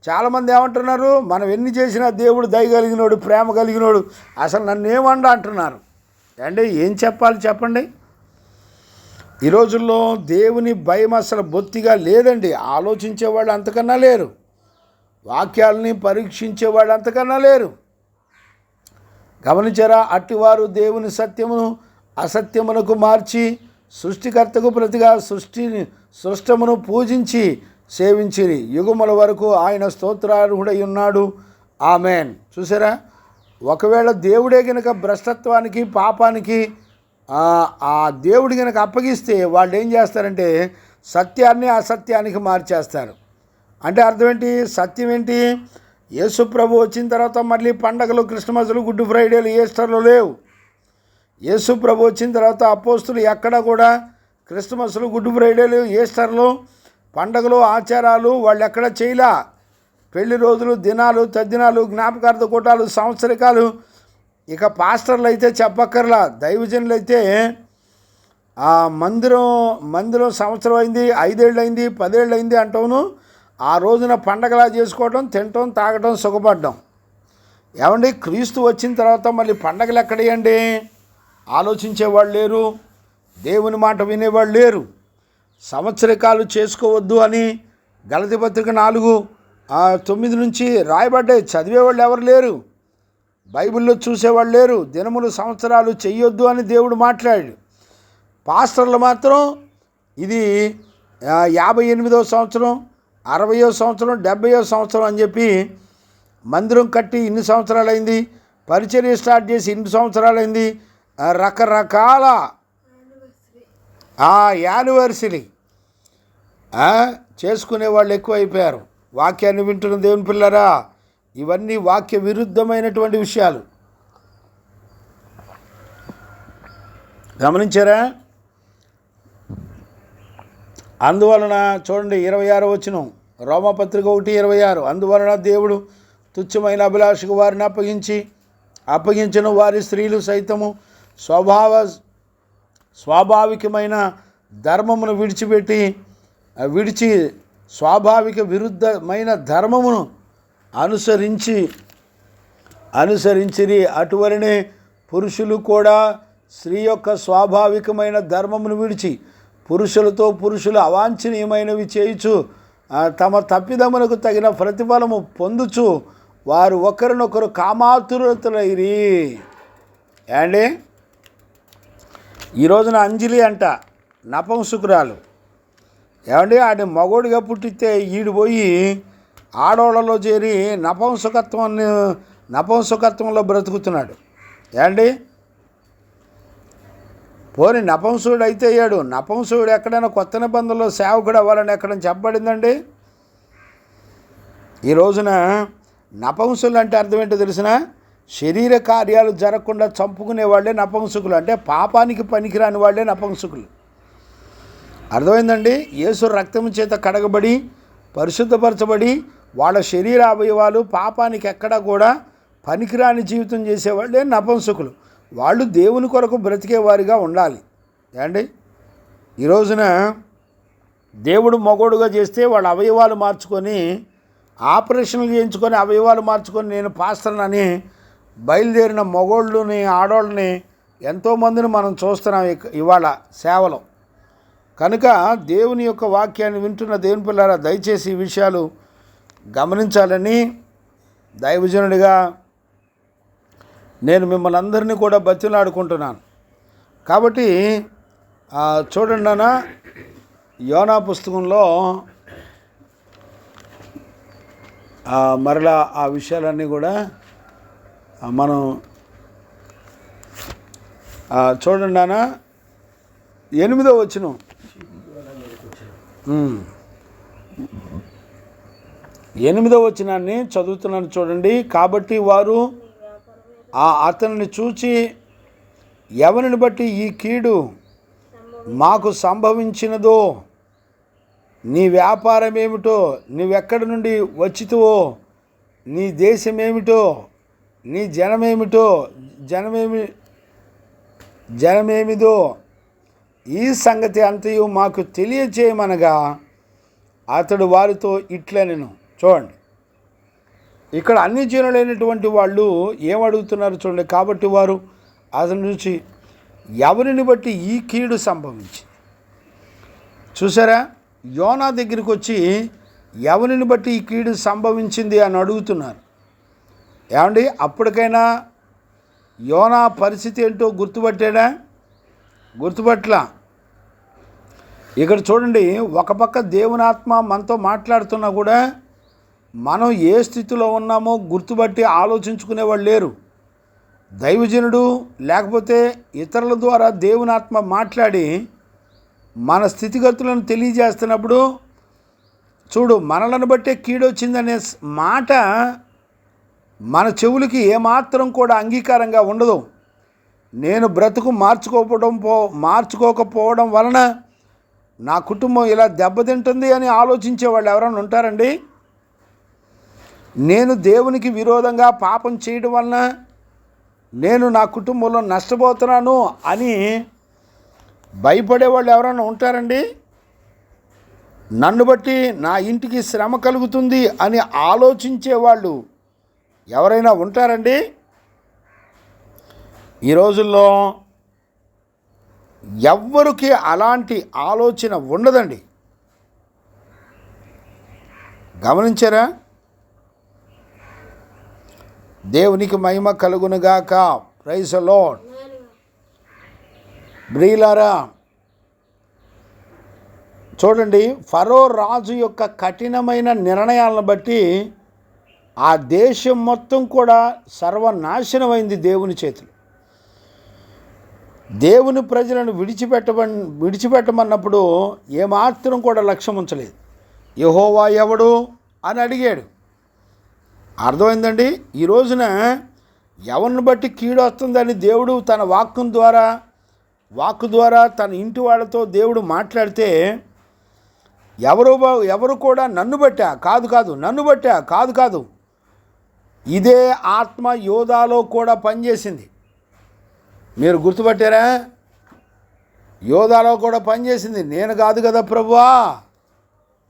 [SPEAKER 2] చాలామంది ఏమంటున్నారు, మనం ఎన్ని చేసినా దేవుడు దయ కలిగినోడు, ప్రేమ కలిగినోడు, అసలు నన్ను ఏమండ అంటున్నారు. అంటే ఏం చెప్పాలి చెప్పండి? ఈ రోజుల్లో దేవుని భయం అసలు బొత్తిగా లేదండి. ఆలోచించేవాళ్ళు అంతకన్నా లేరు, వాక్యాలని పరీక్షించేవాళ్ళు అంతకన్నా లేరు. గమనించారా? అట్టివారు దేవుని సత్యమును అసత్యమునకు మార్చి సృష్టికర్తకు ప్రతిగా సృష్టమును పూజించి సేవించిరి. యుగముల వరకు ఆయన స్తోత్రార్హుడై ఉన్నాడు. ఆమెన్. చూసారా? ఒకవేళ దేవుడే గనక భ్రష్టత్వానికి పాపానికి ఆ దేవుడి గనక అప్పగిస్తే వాళ్ళు ఏం చేస్తారంటే సత్యాన్ని అసత్యానికి మార్చేస్తారు. అంటే అర్థం ఏంటి? సత్యం ఏంటి? యేసు ప్రభు వచ్చిన తర్వాత మళ్ళీ పండగలు, క్రిస్మస్లు, గుడ్ ఫ్రైడేలు, ఈస్టర్లు లేవు. యేసు ప్రభు వచ్చిన తర్వాత అపోస్తులు ఎక్కడ కూడా క్రిస్మస్లు, గుడ్ ఫ్రైడేలు, ఈస్టర్లు, పండగలు, ఆచారాలు వాళ్ళు ఎక్కడ చేయలా. పెళ్లి రోజులు, దినాలు, తద్దినాలు, జ్ఞాపకార్థ కూటాలు, సంవత్సరికాలు, ఇక పాస్టర్లు అయితే చెప్పక్కర్లా. దైవజనులు అయితే మందిరం సంవత్సరం అయింది, 5 ఏళ్ళు అయింది, 10 ఏళ్ళు అయింది అంటాను. ఆ రోజున పండగలా చేసుకోవడం, తినటం, తాగటం, సుఖపడడం. ఏమండి, క్రీస్తు వచ్చిన తర్వాత మళ్ళీ పండగలు ఎక్కడేయండి? ఆలోచించేవాళ్ళు లేరు, దేవుని మాట వినేవాళ్ళు లేరు. సంవత్సరికాలు చేసుకోవద్దు అని గలతీ పత్రిక 4:9 నుంచి రాయబడ్డాయి. చదివేవాళ్ళు ఎవరు లేరు, బైబిల్లో చూసేవాళ్ళు లేరు. దినములు సంవత్సరాలు చెయ్యొద్దు అని దేవుడు మాట్లాడాడు. పాస్టర్లు మాత్రం ఇది 58వ సంవత్సరం, 60వ సంవత్సరం, 70వ సంవత్సరం అని చెప్పి మందిరం కట్టి ఇన్ని సంవత్సరాలైంది, పరిచర్య స్టార్ట్ చేసి ఇన్ని సంవత్సరాలైంది, రకరకాల యానివర్సరీ చేసుకునే వాళ్ళు ఎక్కువైపోయారు. వాక్యాన్ని వింటున్న దేవుని పిల్లరా, ఇవన్నీ వాక్య విరుద్ధమైనటువంటి విషయాలు. గమనించారా? అందువలన చూడండి 26వ వచనం, రోమపత్రిక 1:26. అందువలన దేవుడు తుచ్చమైన అభిలాషకు వారిని అప్పగించిన వారి స్త్రీలు సైతము స్వాభావికమైన ధర్మమును విడిచి స్వాభావిక విరుద్ధమైన ధర్మమును అనుసరించిరి. అటువలనే పురుషులు కూడా స్త్రీ యొక్క స్వాభావికమైన ధర్మమును విడిచి పురుషులు అవాంఛనీయమైనవి చేయుచు తమ తప్పిదమునకు తగిన ప్రతిఫలము పొందుచు వారు ఒకరినొకరు కామాతురతులైరి. ఏండి, ఈ రోజున అంజలి అంట నపుంసకురాలు. ఏమండి, ఆడి మగోడిగా పుట్టితే ఈడు పోయి ఆడోళ్ళలో చేరి నపుంసకత్వంలో బ్రతుకుతున్నాడు. ఏండి, పోని నపుంసకుడు అయితే అయ్యాడు. నపుంసకుడు ఎక్కడైనా కొత్త నిబంధనలో సేవకుడు అవ్వాలని ఎక్కడైనా చెప్పబడిందండి? ఈ రోజున నపుంసకులు అంటే అర్థం ఏంటో తెలిసిన? శరీర కార్యాలు జరగకుండా చంపుకునే వాళ్ళే నపుంసకులు. అంటే పాపానికి పనికిరాని వాళ్ళే నపుంసకులు. అర్థమైందండి? యేసు రక్తం చేత కడగబడి పరిశుద్ధపరచబడి వాళ్ళ శరీర అవయవాలు పాపానికి ఎక్కడా కూడా పనికిరాని జీవితం చేసేవాళ్ళే నపుంసకులు. వాళ్ళు దేవుని కొరకు బ్రతికేవారిగా ఉండాలి. ఏమండి, ఈ రోజున దేవుడు మగోడుగా చేస్తే వాళ్ళ అవయవాలు మార్చుకొని ఆపరేషన్లు చేయించుకొని అవయవాలు మార్చుకొని నేను పాస్టర్నని బయలుదేరిన మగోళ్ళని ఆడోళ్ళని ఎంతోమందిని మనం చూస్తున్నాం ఇవాళ సేవలో. కనుక దేవుని యొక్క వాక్యాన్ని వింటున్న దేవుని పిల్లారా, దయచేసి ఈ విషయాలు గమనించాలని దైవజనుడిగా నేను మిమ్మల్ని అందరినీ కూడా బతిలాడుకుంటున్నాను. కాబట్టి చూడండి నాన్న, యోనా పుస్తకంలో మరలా ఆ విషయాలన్నీ కూడా మనం చూడండి నాన్న, 8వ వచనం. 8వ వచనాన్ని చదువుతున్నాను చూడండి. కాబట్టి వారు అతనిని చూచి ఎవరిని బట్టి ఈ కీడు మాకు సంభవించినదో, నీ వ్యాపారం ఏమిటో, నువ్వెక్కడి నుండి వచ్చితువో, నీ దేశమేమిటో, నీ జనమేమిదో ఈ సంగతి అంతయు మాకు తెలియజేయమనగా అతడు వారితో ఇట్లనెను. చూడండి, ఇక్కడ అన్ని జనులైనటువంటి వాళ్ళు ఏమడుగుతున్నారు చూడండి. కాబట్టి వారు అతని నుంచి ఎవరిని బట్టి ఈ కీడు సంభవించింది. చూసారా, యోనా దగ్గరికి వచ్చి ఎవరిని బట్టి ఈ కీడు సంభవించింది అని అడుగుతున్నారు. ఏమండి, అప్పటికైనా యోనా పరిస్థితి ఏంటో గుర్తుపట్టాడా? గుర్తుపట్లా. ఇక్కడ చూడండి, ఒక పక్క దేవుని ఆత్మ మనతో మాట్లాడుతున్నా కూడా మనం ఏ స్థితిలో ఉన్నామో గుర్తుపట్టి ఆలోచించుకునేవాళ్ళు లేరు. దైవజనుడు లేకపోతే ఇతరుల ద్వారా దేవుని ఆత్మ మాట్లాడి మన స్థితిగతులను తెలియజేస్తున్నప్పుడు చూడు, మనలను బట్టే కీడొచ్చిందనే మాట మన చెవులకి ఏమాత్రం కూడా అంగీకారంగా ఉండదు. నేను బ్రతుకు మార్చుకోకపోవడం వలన నా కుటుంబం ఇలా దెబ్బతింటుంది అని ఆలోచించే వాళ్ళు ఎవరైనా ఉంటారండి? నేను దేవునికి విరోధంగా పాపం చేయడం వలన నేను నా కుటుంబంలో నష్టపోతున్నాను అని భయపడేవాళ్ళు ఎవరైనా ఉంటారండి? నన్ను బట్టి నా ఇంటికి శ్రమ కలుగుతుంది అని ఆలోచించేవాళ్ళు ఎవరైనా ఉంటారండి? ఈ రోజుల్లో ఎవ్వరికి అలాంటి ఆలోచన ఉండదండి. గమనించారా? దేవునికి మహిమ కలుగునుగాక. Praise the lord. బ్రీలారా, చూడండి, ఫరో రాజు యొక్క కఠినమైన నిర్ణయాలను బట్టి ఆ దేశం మొత్తం కూడా సర్వనాశనమైంది దేవుని చేతులు. దేవుని ప్రజలను విడిచిపెట్టమన్నప్పుడు ఏమాత్రం కూడా లక్ష్యం ఉంచలేదు. యెహోవా ఎవడు అని అడిగాడు. అర్థమైందండి? ఈ రోజున ఎవరిని బట్టి కీడు వస్తుందని దేవుడు తన వాక్కు ద్వారా తన ఇంటి వాళ్ళతో దేవుడు మాట్లాడితే ఎవరు కూడా నన్ను బట్టా కాదు. ఇదే ఆత్మ యోధాలో కూడా పనిచేసింది. మీరు గుర్తుపట్టారా? యోధాలో కూడా పనిచేసింది. నేను కాదు కదా ప్రభువా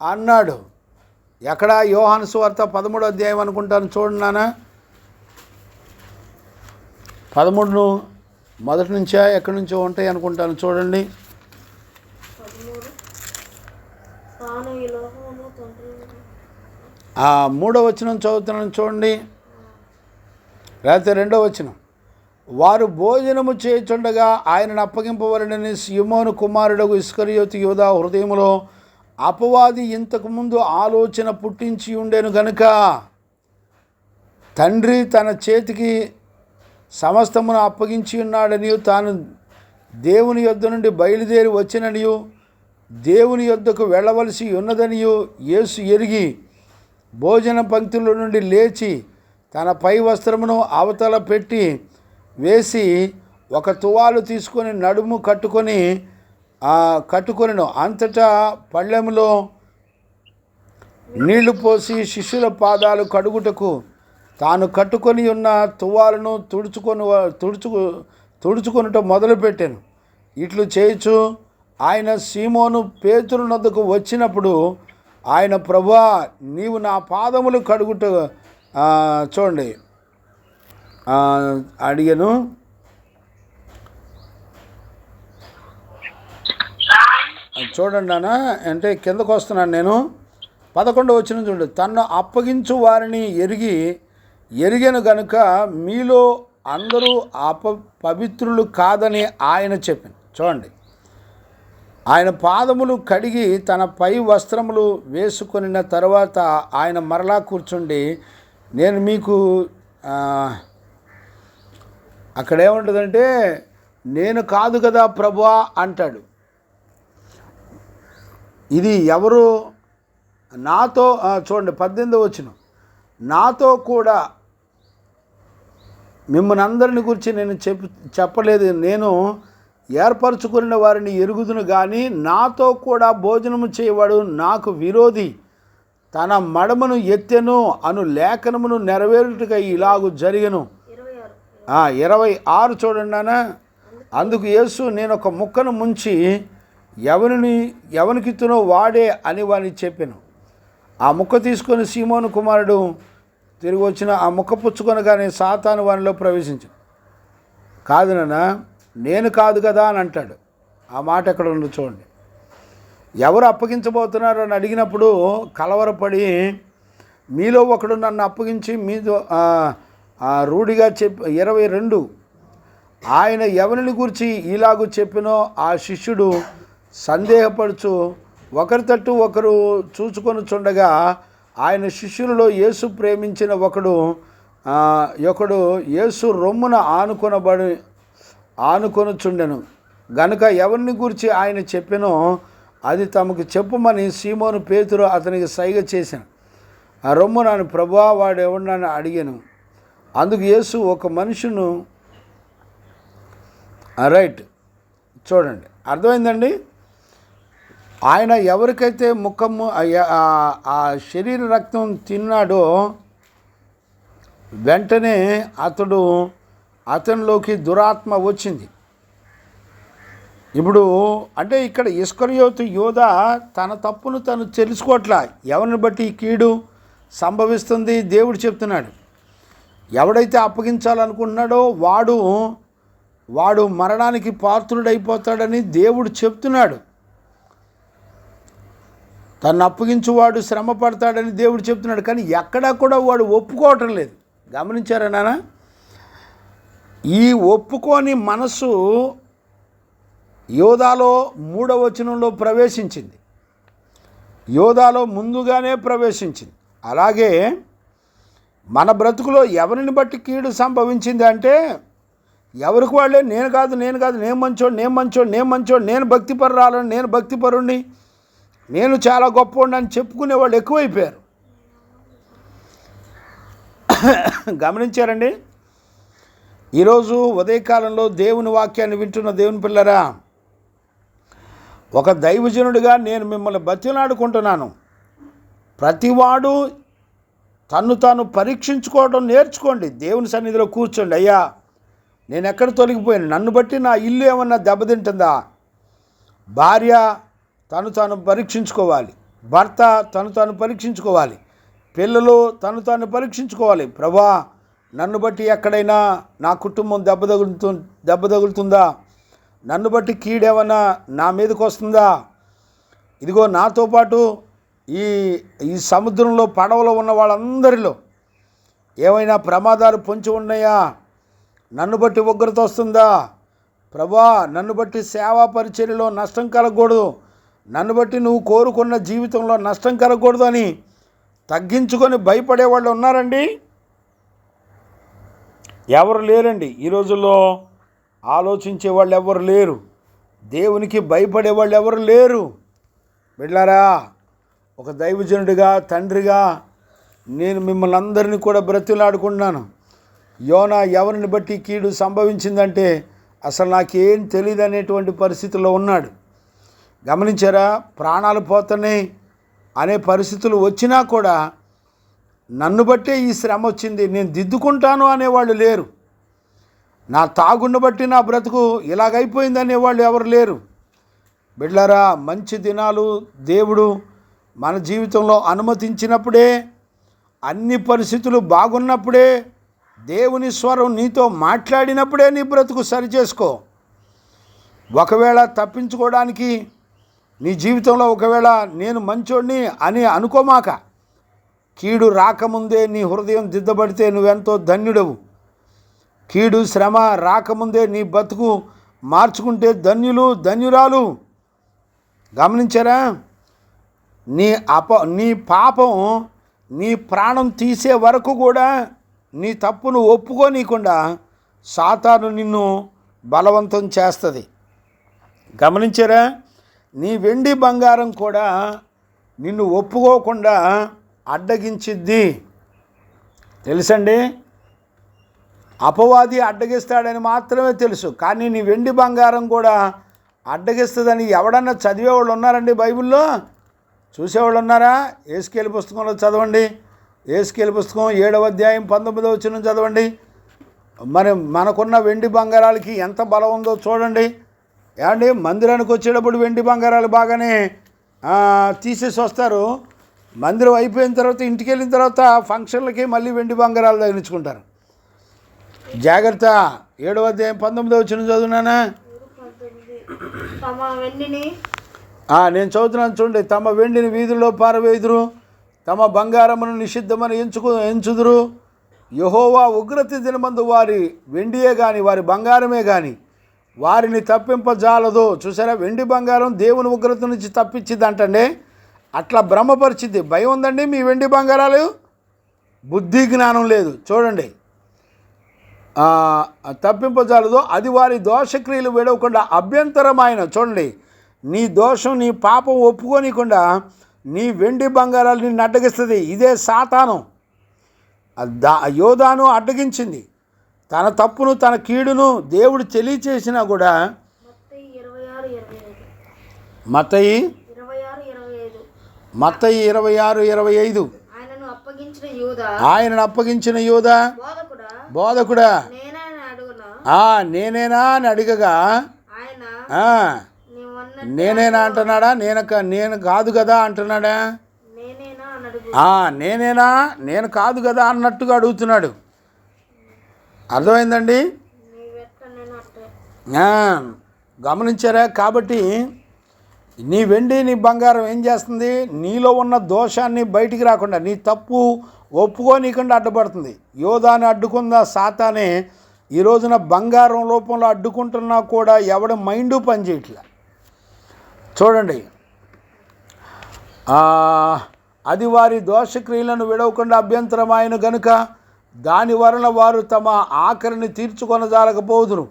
[SPEAKER 2] అన్నాడు. ఎక్కడ? యోహాను సువార్త 13వ అధ్యాయం అనుకుంటాను. చూడండి నాన్న, 13 మొదటి నుంచా ఎక్కడి నుంచో ఉంటాయి అనుకుంటాను. చూడండి, 3వ వచనం చదువుతున్నాను. చూడండి, లేకపోతే 2వ వచనం. వారు భోజనము చేయుచుండగా ఆయనను అప్పగింపవలెనని సీమోను కుమారుడగు ఇస్కరియోతు యూదా హృదయములో అపవాది ఇంతకుముందు ఆలోచన పుట్టించి ఉండెను గనుక తండ్రి తన చేతికి సమస్తమును అప్పగించి ఉన్నాడనియు తాను దేవుని యొద్ద నుండి బయలుదేరి వచ్చిననియు దేవుని యొద్దకు వెళ్ళవలసి ఉన్నదనియు యేసు ఎరిగి భోజన పంక్తుల నుండి లేచి తన పై వస్త్రమును అవతల పెట్టి వేసి ఒక తువాలు తీసుకొని నడుము కట్టుకొనెను. అంతటా పళ్ళెములో నీళ్లు పోసి శిష్యుల పాదాలు కడుగుటకు తాను కట్టుకొని ఉన్న తువాలను తుడుచుకొనుట మొదలుపెట్టాను. ఇట్లు చేయుచు ఆయన సీమోను పేతురు నొద్దకు వచ్చినప్పుడు ఆయన, ప్రభువా, నీవు నా పాదములు కడుగుట చూడండి అడిగాను. చూడండి నాన్న, అంటే కిందకు వస్తున్నాను నేను. 11వ వచనం చూడండి. తన్ను అప్పగించు వారిని ఎరిగెను గనుక మీలో అందరూ పవిత్రులు కాదని ఆయన చెప్పింది. చూడండి, ఆయన పాదములు కడిగి తన పై వస్త్రములు వేసుకొనిన తర్వాత ఆయన మరలా కూర్చుండి, నేను మీకు అక్కడ ఏముంటుందంటే, నేను కాదు కదా ప్రభువా అంటాడు. ఇది ఎవరు? నాతో చూడండి 18వ వచనం. నాతో కూడా మిమ్మల్ని అందరిని గురించి నేను చెప్పలేదు. నేను ఏర్పరచుకున్న వారిని ఎరుగుదును కానీ నాతో కూడా భోజనము చేయవాడు నాకు విరోధి, తన మడమను ఎత్తెను అను లేఖనమును నెరవేరుటకై ఇలాగు జరిగెను. 26 చూడండి నాన్న. అందుకు యేసు, నేను ఒక ముక్కను ముంచి ఎవనికిత్తునో వాడే అని వాని చెప్పాను. ఆ ముక్క తీసుకొని సీమోను కుమారుడు తిరిగి వచ్చిన ఆ ముక్క పుచ్చుకొనగానే సాతాను వానిలో ప్రవేశించు. కాదు నాన్న, నేను కాదు కదా అని అంటాడు. ఆ మాట ఎక్కడ ఉందో చూడండి. ఎవరు అప్పగించబోతున్నారు అని అడిగినప్పుడు కలవరపడి, మీలో ఒకడు నన్ను అప్పగించి మీతో రూఢిగా 22 ఆయన ఎవరిని గురించి ఇలాగూ చెప్పినో ఆ శిష్యుడు సందేహపడుచు ఒకరి తట్టు ఒకరు చూచుకొని చుండగా ఆయన శిష్యులలో యేసు ప్రేమించిన ఒకడు యేసు రొమ్మున ఆనుకొనుచుండెను గనుక ఎవరిని గురించి ఆయన చెప్పినో అది తమకు చెప్పమని సీమోను పేతురు అతనికి సైగ చేశాను. ఆ రొమ్ము నాను ప్రభువా వాడు ఎవడని అడిగాను. అందుకు యేసు ఒక మనుషును రైట్ చూడండి, అర్థమైందండి. ఆయన ఎవరికైతే ముఖము ఆ శరీర రక్తం తిన్నాడో వెంటనే అతనిలోకి దురాత్మ వచ్చింది. ఇప్పుడు అంటే ఇక్కడ ఇస్కరియోతు యోధ తన తప్పును తను తెలుసుకోవట్లా. ఎవరిని బట్టి ఈ కీడు సంభవిస్తుంది దేవుడు చెప్తున్నాడు. ఎవడైతే అప్పగించాలనుకుంటున్నాడో వాడు మరణానికి పాత్రుడైపోతాడని దేవుడు చెప్తున్నాడు. తను అప్పగించువాడు శ్రమ పడతాడని దేవుడు చెప్తున్నాడు. కానీ ఎక్కడా కూడా వాడు ఒప్పుకోవటం లేదు. గమనించారా నాన్న? ఈ ఒప్పుకోని మనసు యోధాలో 3వ వచనంలో ప్రవేశించింది. యోధాలో ముందుగానే ప్రవేశించింది. అలాగే మన బ్రతుకులో ఎవరిని బట్టి కీడు సంభవించింది అంటే ఎవరికి వాళ్ళే నేను కాదు, నేను మంచోడు, నేను భక్తిపరురాలని, నేను భక్తిపరుణ్ణి, నేను చాలా గొప్పవాడిని అని చెప్పుకునే వాళ్ళు ఎక్కువైపోయారు. గమనించారండి? ఈరోజు ఉదయకాలంలో దేవుని వాక్యాన్ని వింటున్న దేవుని పిల్లరా, ఒక దైవజనుడిగా నేను మిమ్మల్ని బతిలాడుకుంటున్నాను. ప్రతివాడు తన్ను తాను పరీక్షించుకోవడం నేర్చుకోండి. దేవుని సన్నిధిలో కూర్చోండి. అయ్యా, నేను ఎక్కడ తొలగిపోయాను? నన్ను బట్టి నా ఇల్లు ఏమన్నా దెబ్బతింటుందా? భార్య తను తాను పరీక్షించుకోవాలి, భర్త తను తాను పరీక్షించుకోవాలి, పిల్లలు తను తాను పరీక్షించుకోవాలి. ప్రభా, నన్ను బట్టి ఎక్కడైనా నా కుటుంబం దెబ్బ తగులుతుందా? నన్ను బట్టి కీడేమన్నా నా మీదకి వస్తుందా? ఇదిగో నాతో పాటు ఈ సముద్రంలో పడవలో ఉన్న వాళ్ళందరిలో ఏమైనా ప్రమాదాలు పొంచి ఉన్నాయా? నన్ను బట్టి ఉగ్రత వస్తుందా? ప్రభా, నన్ను బట్టి సేవా పరిచర్యలో నష్టం కలగకూడదు, నన్ను బట్టి నువ్వు కోరుకున్న జీవితంలో నష్టం కలగకూడదు అని తగ్గించుకొని భయపడే వాళ్ళు ఉన్నారండి? ఎవరు లేరండి. ఈ రోజుల్లో ఆలోచించే వాళ్ళు ఎవరు లేరు. దేవునికి భయపడే వాళ్ళు ఎవరు లేరు. బిడ్డలారా, ఒక దైవజనుడిగా, తండ్రిగా నేను మిమ్మల్ని అందరినీ కూడా బ్రతిలాడుకుంటున్నాను. యోనా ఎవరిని బట్టి కీడు సంభవించిందంటే అసలు నాకేం తెలియదు అనేటువంటి పరిస్థితుల్లో ఉన్నాడు. గమనించారా? ప్రాణాలు పోతున్నాయి అనే పరిస్థితులు వచ్చినా కూడా నన్ను బట్టే ఈ శ్రమ వచ్చింది, నేను దిద్దుకుంటాను అనేవాళ్ళు లేరు. నా తాగుండు బట్టి నా బ్రతుకు ఇలాగైపోయింది అనేవాళ్ళు ఎవరు లేరు. బిడ్డలారా, మంచి దినాలు దేవుడు మన జీవితంలో అనుమతించినప్పుడే, అన్ని పరిస్థితులు బాగున్నప్పుడే, దేవుని స్వరం నీతో మాట్లాడినప్పుడే నీ బ్రతుకు సరిచేసుకో. ఒకవేళ తప్పించుకోవడానికి నీ జీవితంలో ఒకవేళ నేను మంచోడిని అని అనుకోమాక. కీడు రాకముందే నీ హృదయం దిద్దబడితే నువ్వెంతో ధన్యుడవు. కీడు శ్రమ రాకముందే నీ బతుకు మార్చుకుంటే ధన్యురాలు. గమనించారా? నీ పాపం నీ ప్రాణం తీసే వరకు కూడా నీ తప్పును ఒప్పుకోనీయకుండా సాతాను నిన్ను బలవంతం చేస్తుంది. గమనించారా? నీ వెండి బంగారం కూడా నిన్ను ఒప్పుకోకుండా అడ్డగించిద్ది. తెలుసండి? అపవాది అడ్డగిస్తాడని మాత్రమే తెలుసు. కానీ నీ వెండి బంగారం కూడా అడ్డగిస్తుందని ఎవడన్నా చదివేవాళ్ళు ఉన్నారండి బైబిల్లో? చూసేవాళ్ళు ఉన్నారా? యేసుకేలు పుస్తకంలో చదవండి. యేసుకేలు పుస్తకం 7వ అధ్యాయం 19వ వచనం చదవండి. మరి మనకున్న వెండి బంగారాలకి ఎంత బలం ఉందో చూడండి. ఏమండి, మందిరానికి వచ్చేటప్పుడు వెండి బంగారాలు బాగానే తీసేసి వస్తారు. మందిరం అయిపోయిన తర్వాత ఇంటికి వెళ్ళిన తర్వాత ఫంక్షన్లకి మళ్ళీ వెండి బంగారాలు తగిలించుకుంటారు. జాగ్రత్త. 7వ అధ్యాయం 19వ వచనం చదువునానా? నేను చదువుతున్నాను చూడండి. తమ వెండిని వీధుల్లో పారవేయుదురు, తమ బంగారమును నిషిద్ధమని ఎంచుదురు. యెహోవా ఉగ్రత దినమందు వారి వెండియే కానీ వారి బంగారమే కానీ వారిని తప్పింపజాలదు. చూసారా, వెండి బంగారం దేవుని ఉగ్రత నుంచి తప్పించిద్ది అంటండి. అట్లా భ్రమపరిచిద్ది. భయం ఉందండి మీ వెండి బంగారాలు? బుద్ధి జ్ఞానం లేదు. చూడండి, తప్పింపజాలదు. అది వారి దోషక్రియలు విడవకుండా అభ్యంతరమైన, చూడండి, నీ దోషం నీ పాపం ఒప్పుకోనికుండా నీ వెండి బొంగారాలు నిన్ను అడ్డగిస్తుంది. ఇదే సాతాను. యోధాను అడ్డగించింది. తన తప్పును తన కీడును దేవుడు తెలియచేసినా కూడా మత్తయి 26:25 ఆయనను అప్పగించిన యూదా బోధకుడా నేనేనా అని అడిగగా నేనేనా అంటున్నాడా? నేను కాదు కదా అంటున్నాడా? నేనేనా, నేను కాదు కదా అన్నట్టుగా అడుగుతున్నాడు. అర్థమైందండి? గమనించారా? కాబట్టి నీ వెండి నీ బంగారం ఏం చేస్తుంది? నీలో ఉన్న దోషాన్ని బయటికి రాకుండా, నీ తప్పు ఒప్పుకోనీయకుండా అడ్డుపడుతుంది. యోధాని అడ్డుకుందా సాతానే. ఈ రోజున బంగారం రూపంలో అడ్డుకుంటున్నా కూడా ఎవడ మైండు పనిచేయట్లే. చూడండి, అది వారి దోషక్రియలను విడవకుండా అభ్యంతరమైన గనుక దాని వలన వారు తమ ఆఖరిని తీర్చుకొనజాలకపోదురు,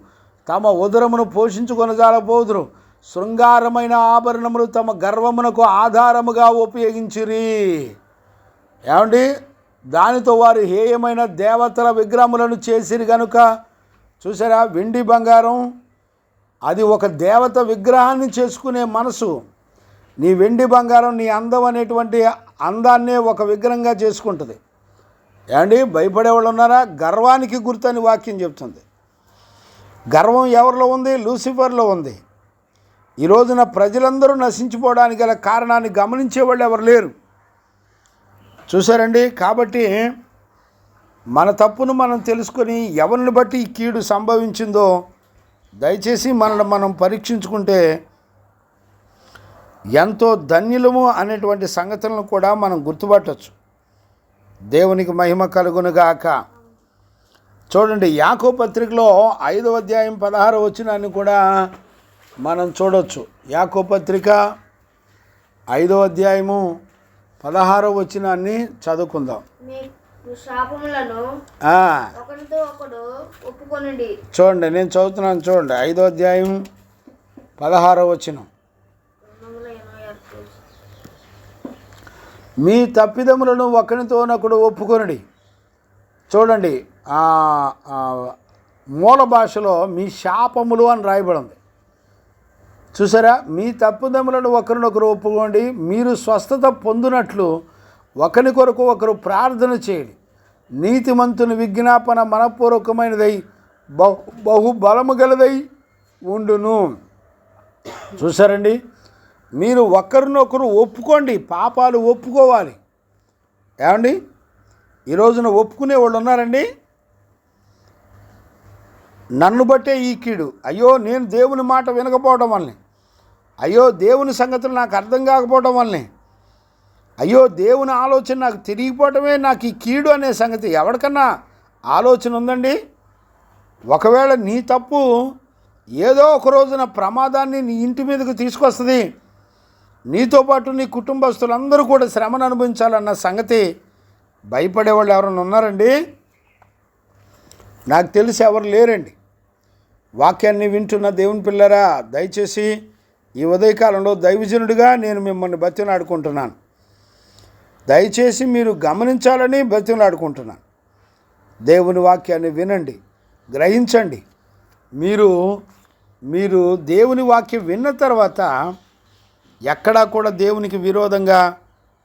[SPEAKER 2] తమ ఉదరమును పోషించుకొనజాలకపోదురు. శృంగారమైన ఆభరణములు తమ గర్వమునకు ఆధారముగా ఉపయోగించిరి. ఏమండి? దానితో వారు హేయమైన దేవతల విగ్రహములను చేసిరి గనుక. చూసారా, వెండి బంగారం అది ఒక దేవత విగ్రహాన్ని చేసుకునే మనసు. నీ వెండి బంగారం నీ అందం అనేటువంటి అందాన్నే ఒక విగ్రహంగా చేసుకుంటుంది. ఏమండి? భయపడేవాళ్ళు ఉన్నారా? గర్వానికి గుర్తని వాక్యం చెప్తుంది. గర్వం ఎవరిలో ఉంది? లూసిఫర్లో ఉంది. ఈ రోజున ప్రజలందరూ నశించిపోవడానికి గల కారణాన్ని గమనించేవాళ్ళు ఎవరు లేరు. చూసారండి? కాబట్టి మన తప్పును మనం తెలుసుకొని ఎవరిని బట్టి ఈ కీడు సంభవించిందో దయచేసి మనల్ని మనం పరీక్షించుకుంటే ఎంతో ధన్యులము అనేటువంటి సంగతులను కూడా మనం గుర్తుపట్టవచ్చు. దేవునికి మహిమ కలుగునుగాక. చూడండి, యాకోబు పత్రికలో 5వ అధ్యాయం 16వ వచనాన్ని కూడా మనం చూడవచ్చు. యాకోబు పత్రిక 5వ అధ్యాయము 16వ వచనాన్ని చదువుకుందాం. చూడండి, నేను చదువుతున్నాను. చూడండి, 5వ అధ్యాయం 16వ వచనం. మీ తప్పిదములను ఒకరితోనొకడు ఒప్పుకొనుడి. చూడండి, మూల భాషలో మీ శాపములు అని రాయబడింది. చూసారా? మీ తప్పిదములను ఒకరినొకరు ఒప్పుకోండి, మీరు స్వస్థత పొందినట్లు ఒకరి కొరకు ఒకరు ప్రార్థన చేయండి. నీతిమంతుని విజ్ఞాపన మనపూర్వకమైనదై బహు బలము గలదై ఉండును. చూసారండి? మీరు ఒకరినొకరు ఒప్పుకోండి. పాపాలు ఒప్పుకోవాలి. ఏమండి? ఈ రోజున ఒప్పుకునే వాళ్ళు ఉన్నారండి. నన్ను బట్టే ఈ కీడు, అయ్యో నేను దేవుని మాట వినకపోవడం వల్లనే, అయ్యో దేవుని సంగతులు నాకు అర్థం కాకపోవడం వల్లనే, అయ్యో దేవుని ఆలోచన నాకు తిరిగిపోవటమే నాకు ఈ కీడు అనే సంగతి ఎవరికన్నా ఆలోచన ఉందండి? ఒకవేళ నీ తప్పు ఏదో ఒక రోజున ప్రమాదాన్ని నీ ఇంటి మీదకు తీసుకొస్తుంది, నీతో పాటు నీ కుటుంబస్తులందరూ కూడా శ్రమను అనుభవించాలన్న సంగతి భయపడేవాళ్ళు ఎవరైనా ఉన్నారండి? నాకు తెలిసి ఎవరు లేరండి. వాక్యాన్ని వింటున్న దేవుని పిల్లరా, దయచేసి ఈ ఉదయకాలంలో దైవజనుడిగా నేను మిమ్మల్ని బతిమలాడుకుంటున్నాను. దయచేసి మీరు గమనించాలని బతిమలాడుకుంటున్నాను. దేవుని వాక్యాన్ని వినండి. గ్రహించండి. మీరు దేవుని వాక్యం విన్న తర్వాత ఎక్కడా కూడా దేవునికి విరోధంగా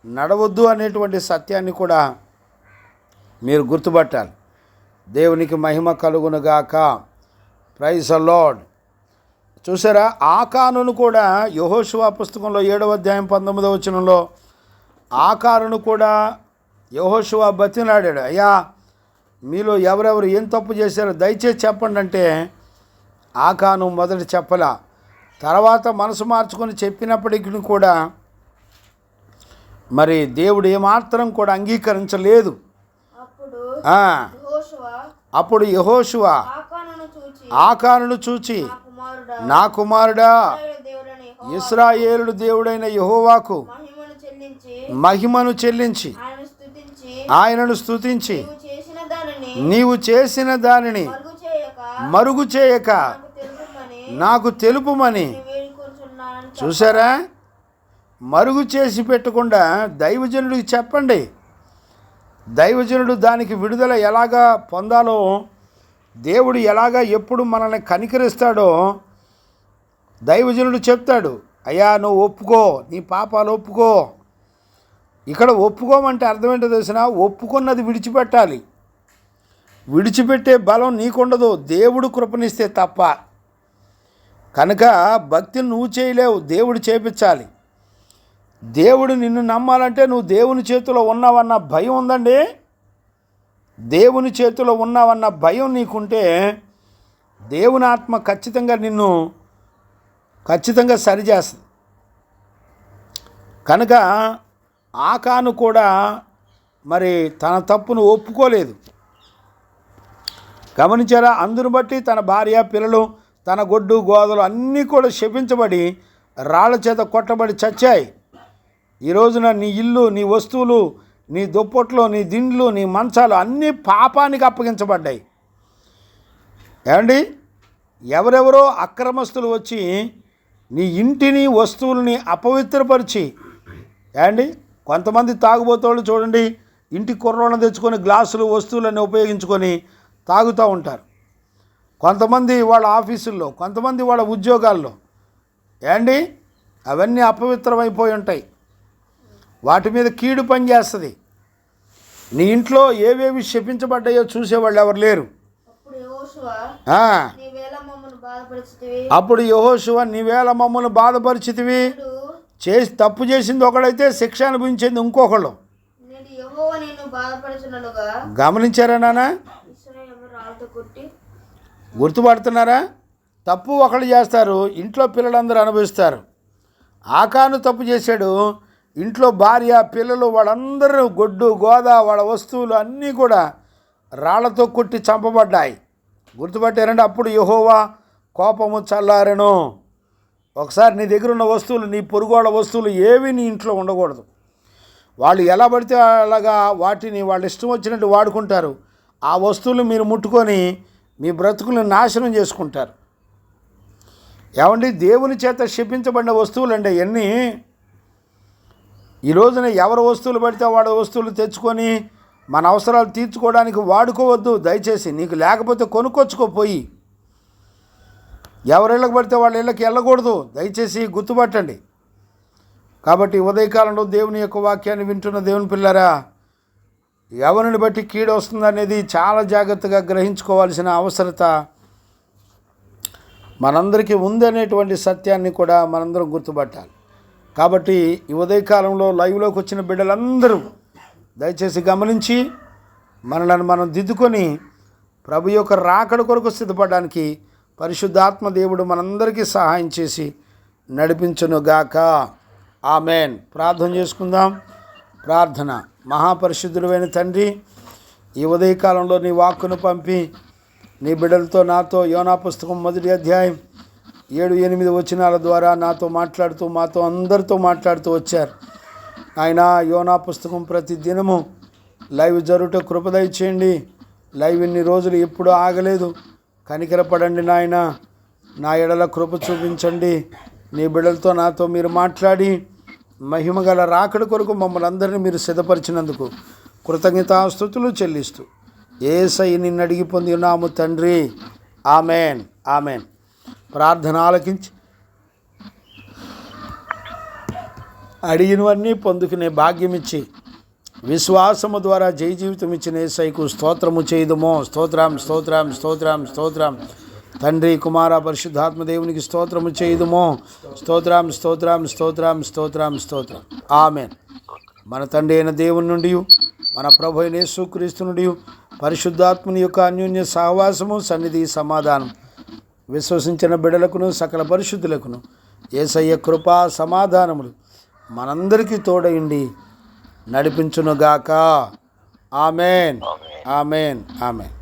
[SPEAKER 2] నడవద్దు అనేటువంటి సత్యాన్ని కూడా మీరు గుర్తుపట్టాలి. దేవునికి మహిమ కలుగునుగాక. Praise the Lord. చూసారా, ఆకానును కూడా యెహోషువ పుస్తకంలో 7వ అధ్యాయం 19వ వచనంలో ఆకానును కూడా యెహోషువ బతిమలాడాడు, అయ్యా మీలో ఎవరెవరు ఏం తప్పు చేశారో దయచేసి చెప్పండి అంటే ఆకాను మొదట చెప్పలా. తర్వాత మనసు మార్చుకొని చెప్పినప్పటికీ కూడా మరి దేవుడు ఏమాత్రం కూడా అంగీకరించలేదు. అప్పుడు యెహోషువ ఆకానును చూచి, నా కుమారుడా, ఇశ్రాయేలు దేవుడైన యెహోవాకు మహిమను చెల్లించి ఆయనను స్తుతించి నీవు చేసిన దానిని మరుగు చేయక నాకు తెలుపుమని. చూసారా, మరుగు చేసి పెట్టకుండా దైవజనుడికి చెప్పండి. దైవజనుడు దానికి విడుదల ఎలాగా పొందాలో, దేవుడు ఎలాగా ఎప్పుడు మనల్ని కనికరిస్తాడో దైవజనుడు చెప్తాడు. అయ్యా నువ్వు ఒప్పుకో, నీ పాపాలు ఒప్పుకో. ఇక్కడ ఒప్పుకోమంటే అర్థం ఏంటో తెలిసిన, ఒప్పుకున్నది విడిచిపెట్టాలి. విడిచిపెట్టే బలం నీకుండదు, దేవుడు కృపనిస్తే తప్ప. కనుక భక్తిని నువ్వు చేయలేవు, దేవుడు చేపించాలి. దేవుడు నిన్ను నమ్మాలంటే నువ్వు దేవుని చేతిలో ఉన్నావన్న భయం ఉందండి. దేవుని చేతిలో ఉన్నావన్న భయం నీకుంటే దేవుని ఆత్మ ఖచ్చితంగా నిన్ను సరిచేస్తుంది. కనుక ఆకాను కూడా మరి తన తప్పును ఒప్పుకోలేదు. గమనించారా, అందును బట్టి తన భార్య, పిల్లలు, తన గొడ్డు గోదలు అన్నీ కూడా శపించబడి రాళ్ల చేత కొట్టబడి చచ్చాయి. ఈ రోజున నీ ఇల్లు, నీ వస్తువులు, నీ దుప్పట్లు, నీ దిండ్లు, నీ మంచాలు అన్నీ పాపానికి అప్పగించబడ్డాయి. ఏమండి, ఎవరెవరో అక్రమస్తులు వచ్చి నీ ఇంటిని, వస్తువుల్ని అపవిత్రపరిచి, ఏమండి కొంతమంది తాగుబోతోళ్ళు చూడండి, ఇంటి కుర్రోళ్ళని తెచ్చుకొని గ్లాసులు, వస్తువులన్నీ ఉపయోగించుకొని తాగుతూ ఉంటారు. కొంతమంది వాళ్ళ ఆఫీసుల్లో, కొంతమంది వాళ్ళ ఉద్యోగాల్లో, ఏమండి అవన్నీ అపవిత్రమైపోయి ఉంటాయి. వాటి మీద కీడు పనిచేస్తుంది. నీ ఇంట్లో ఏవేవి శపించబడ్డాయో చూసేవాళ్ళు ఎవరు లేరు. అప్పుడు యెహోషువ, నీవేళ మమ్మల్ని బాధపరిచితివి. తప్పు చేసింది ఒకడైతే శిక్ష అనుభవించింది ఇంకొకళ్ళు. గమనించారా నాన్న? గుర్తుపడుతున్నారా? తప్పు ఒకళ్ళు చేస్తారు, ఇంట్లో పిల్లలందరూ అనుభవిస్తారు. ఆకాను తప్పు చేశాడు, ఇంట్లో భార్య, పిల్లలు వాళ్ళందరూ గొడ్డు గోద వాళ్ళ వస్తువులు అన్నీ కూడా రాళ్లతో కొట్టి చంపబడ్డాయి. గుర్తుపట్టారంటే అప్పుడు యెహోవా కోపము చల్లారెను. ఒకసారి నీ దగ్గర ఉన్న వస్తువులు, నీ పొరుగోళ్ళ వస్తువులు ఏవి నీ ఇంట్లో ఉండకూడదు. వాళ్ళు ఎలా పడితే అలాగా వాటిని వాళ్ళ ఇష్టం వచ్చినట్టు వాడుకుంటారు. ఆ వస్తువులు మీరు ముట్టుకొని మీ బ్రతుకులను నాశనం చేసుకుంటారు. ఏమండి, దేవుని చేత శపించబడిన వస్తువులు అండి అవన్నీ. ఈ రోజున ఎవరి వస్తువులు పడితే వాళ్ళ వస్తువులు తెచ్చుకొని మన అవసరాలు తీర్చుకోవడానికి వాడుకోవద్దు దయచేసి. నీకు లేకపోతే కొనుక్కొచ్చుకోపోయి. ఎవరిళ్ళకి పడితే వాళ్ళ ఇళ్ళకి వెళ్ళకూడదు దయచేసి, గుర్తుపట్టండి. కాబట్టి ఉదయకాలంలో దేవుని యొక్క వాక్యాన్ని వింటున్న దేవుని పిల్లరా, ఎవరిని బట్టి కీడు వస్తుందనేది చాలా జాగ్రత్తగా గ్రహించుకోవాల్సిన అవసరత మనందరికీ ఉందనేటువంటి సత్యాన్ని కూడా మనందరం గుర్తుపట్టాలి. కాబట్టి ఈ ఉదయకాలంలో లైవ్లోకి వచ్చిన బిడ్డలందరూ దయచేసి గమనించి మనల్ని మనం దిద్దుకొని ప్రభు యొక్క రాకడ కొరకు సిద్ధపడడానికి పరిశుద్ధాత్మ దేవుడు మనందరికీ సహాయం చేసి నడిపించునుగాక. ఆమెన్. ప్రార్థన చేసుకుందాం. ప్రార్థన. మహాపరిశుద్ధుడైన తండ్రి, ఈ ఉదయకాలంలో నీ వాక్కును పంపి నీ బిడ్డలతో నాతో యోనా పుస్తకం 1వ అధ్యాయం 7-8 వచనాల ద్వారా నాతో మాట్లాడుతూ మాతో అందరితో మాట్లాడుతూ వచ్చారు. ఆయన యోనా పుస్తకం ప్రతి దినము లైవ్ జరుగుట కృపదయ చేయండి. లైవ్ ఇన్ని రోజులు ఎప్పుడూ ఆగలేదు. కనికరపడండి నాయన, నా ఎడల కృప చూపించండి. నీ బిడ్డలతో నాతో మీరు మాట్లాడి మహిమగల రాకడ కొరకు మమ్మల్ని అందరినీ మీరు సిద్ధపరిచినందుకు కృతజ్ఞతాస్తుతులు చెల్లిస్తూ యేసయ్య నిన్ను అడిగి పొంది ఉన్నాము తండ్రి. Amen, amen. ప్రార్థన ఆలకించి అడిగినవన్నీ పొందుకునే భాగ్యమిచ్చి విశ్వాసము ద్వారా జయ జీవితం ఇచ్చిన యేసయ్యకు స్తోత్రము చేయుదుము. స్తోత్రం, స్తోత్రం, స్తోత్రం, స్తోత్రం. తండ్రి, కుమార, పరిశుద్ధాత్మ దేవునికి స్తోత్రము చేయుదుము. స్తోత్రం, స్తోత్రం, స్తోత్రం, స్తోత్రం, స్తోత్రం. ఆమెన్. మన తండ్రి అయిన దేవుని నుండి, మన ప్రభు అయిన యేసుక్రీస్తు నుండి, పరిశుద్ధాత్మని యొక్క అన్యోన్య సహవాసము, సన్నిధి, సమాధానం విశ్వసించిన బిడ్డలకును సకల పరిశుద్ధులకును యేసయ్య కృపా సమాధానములు మనందరికీ తోడయుండి నడిపించునుగాక. Amen, amen, amen.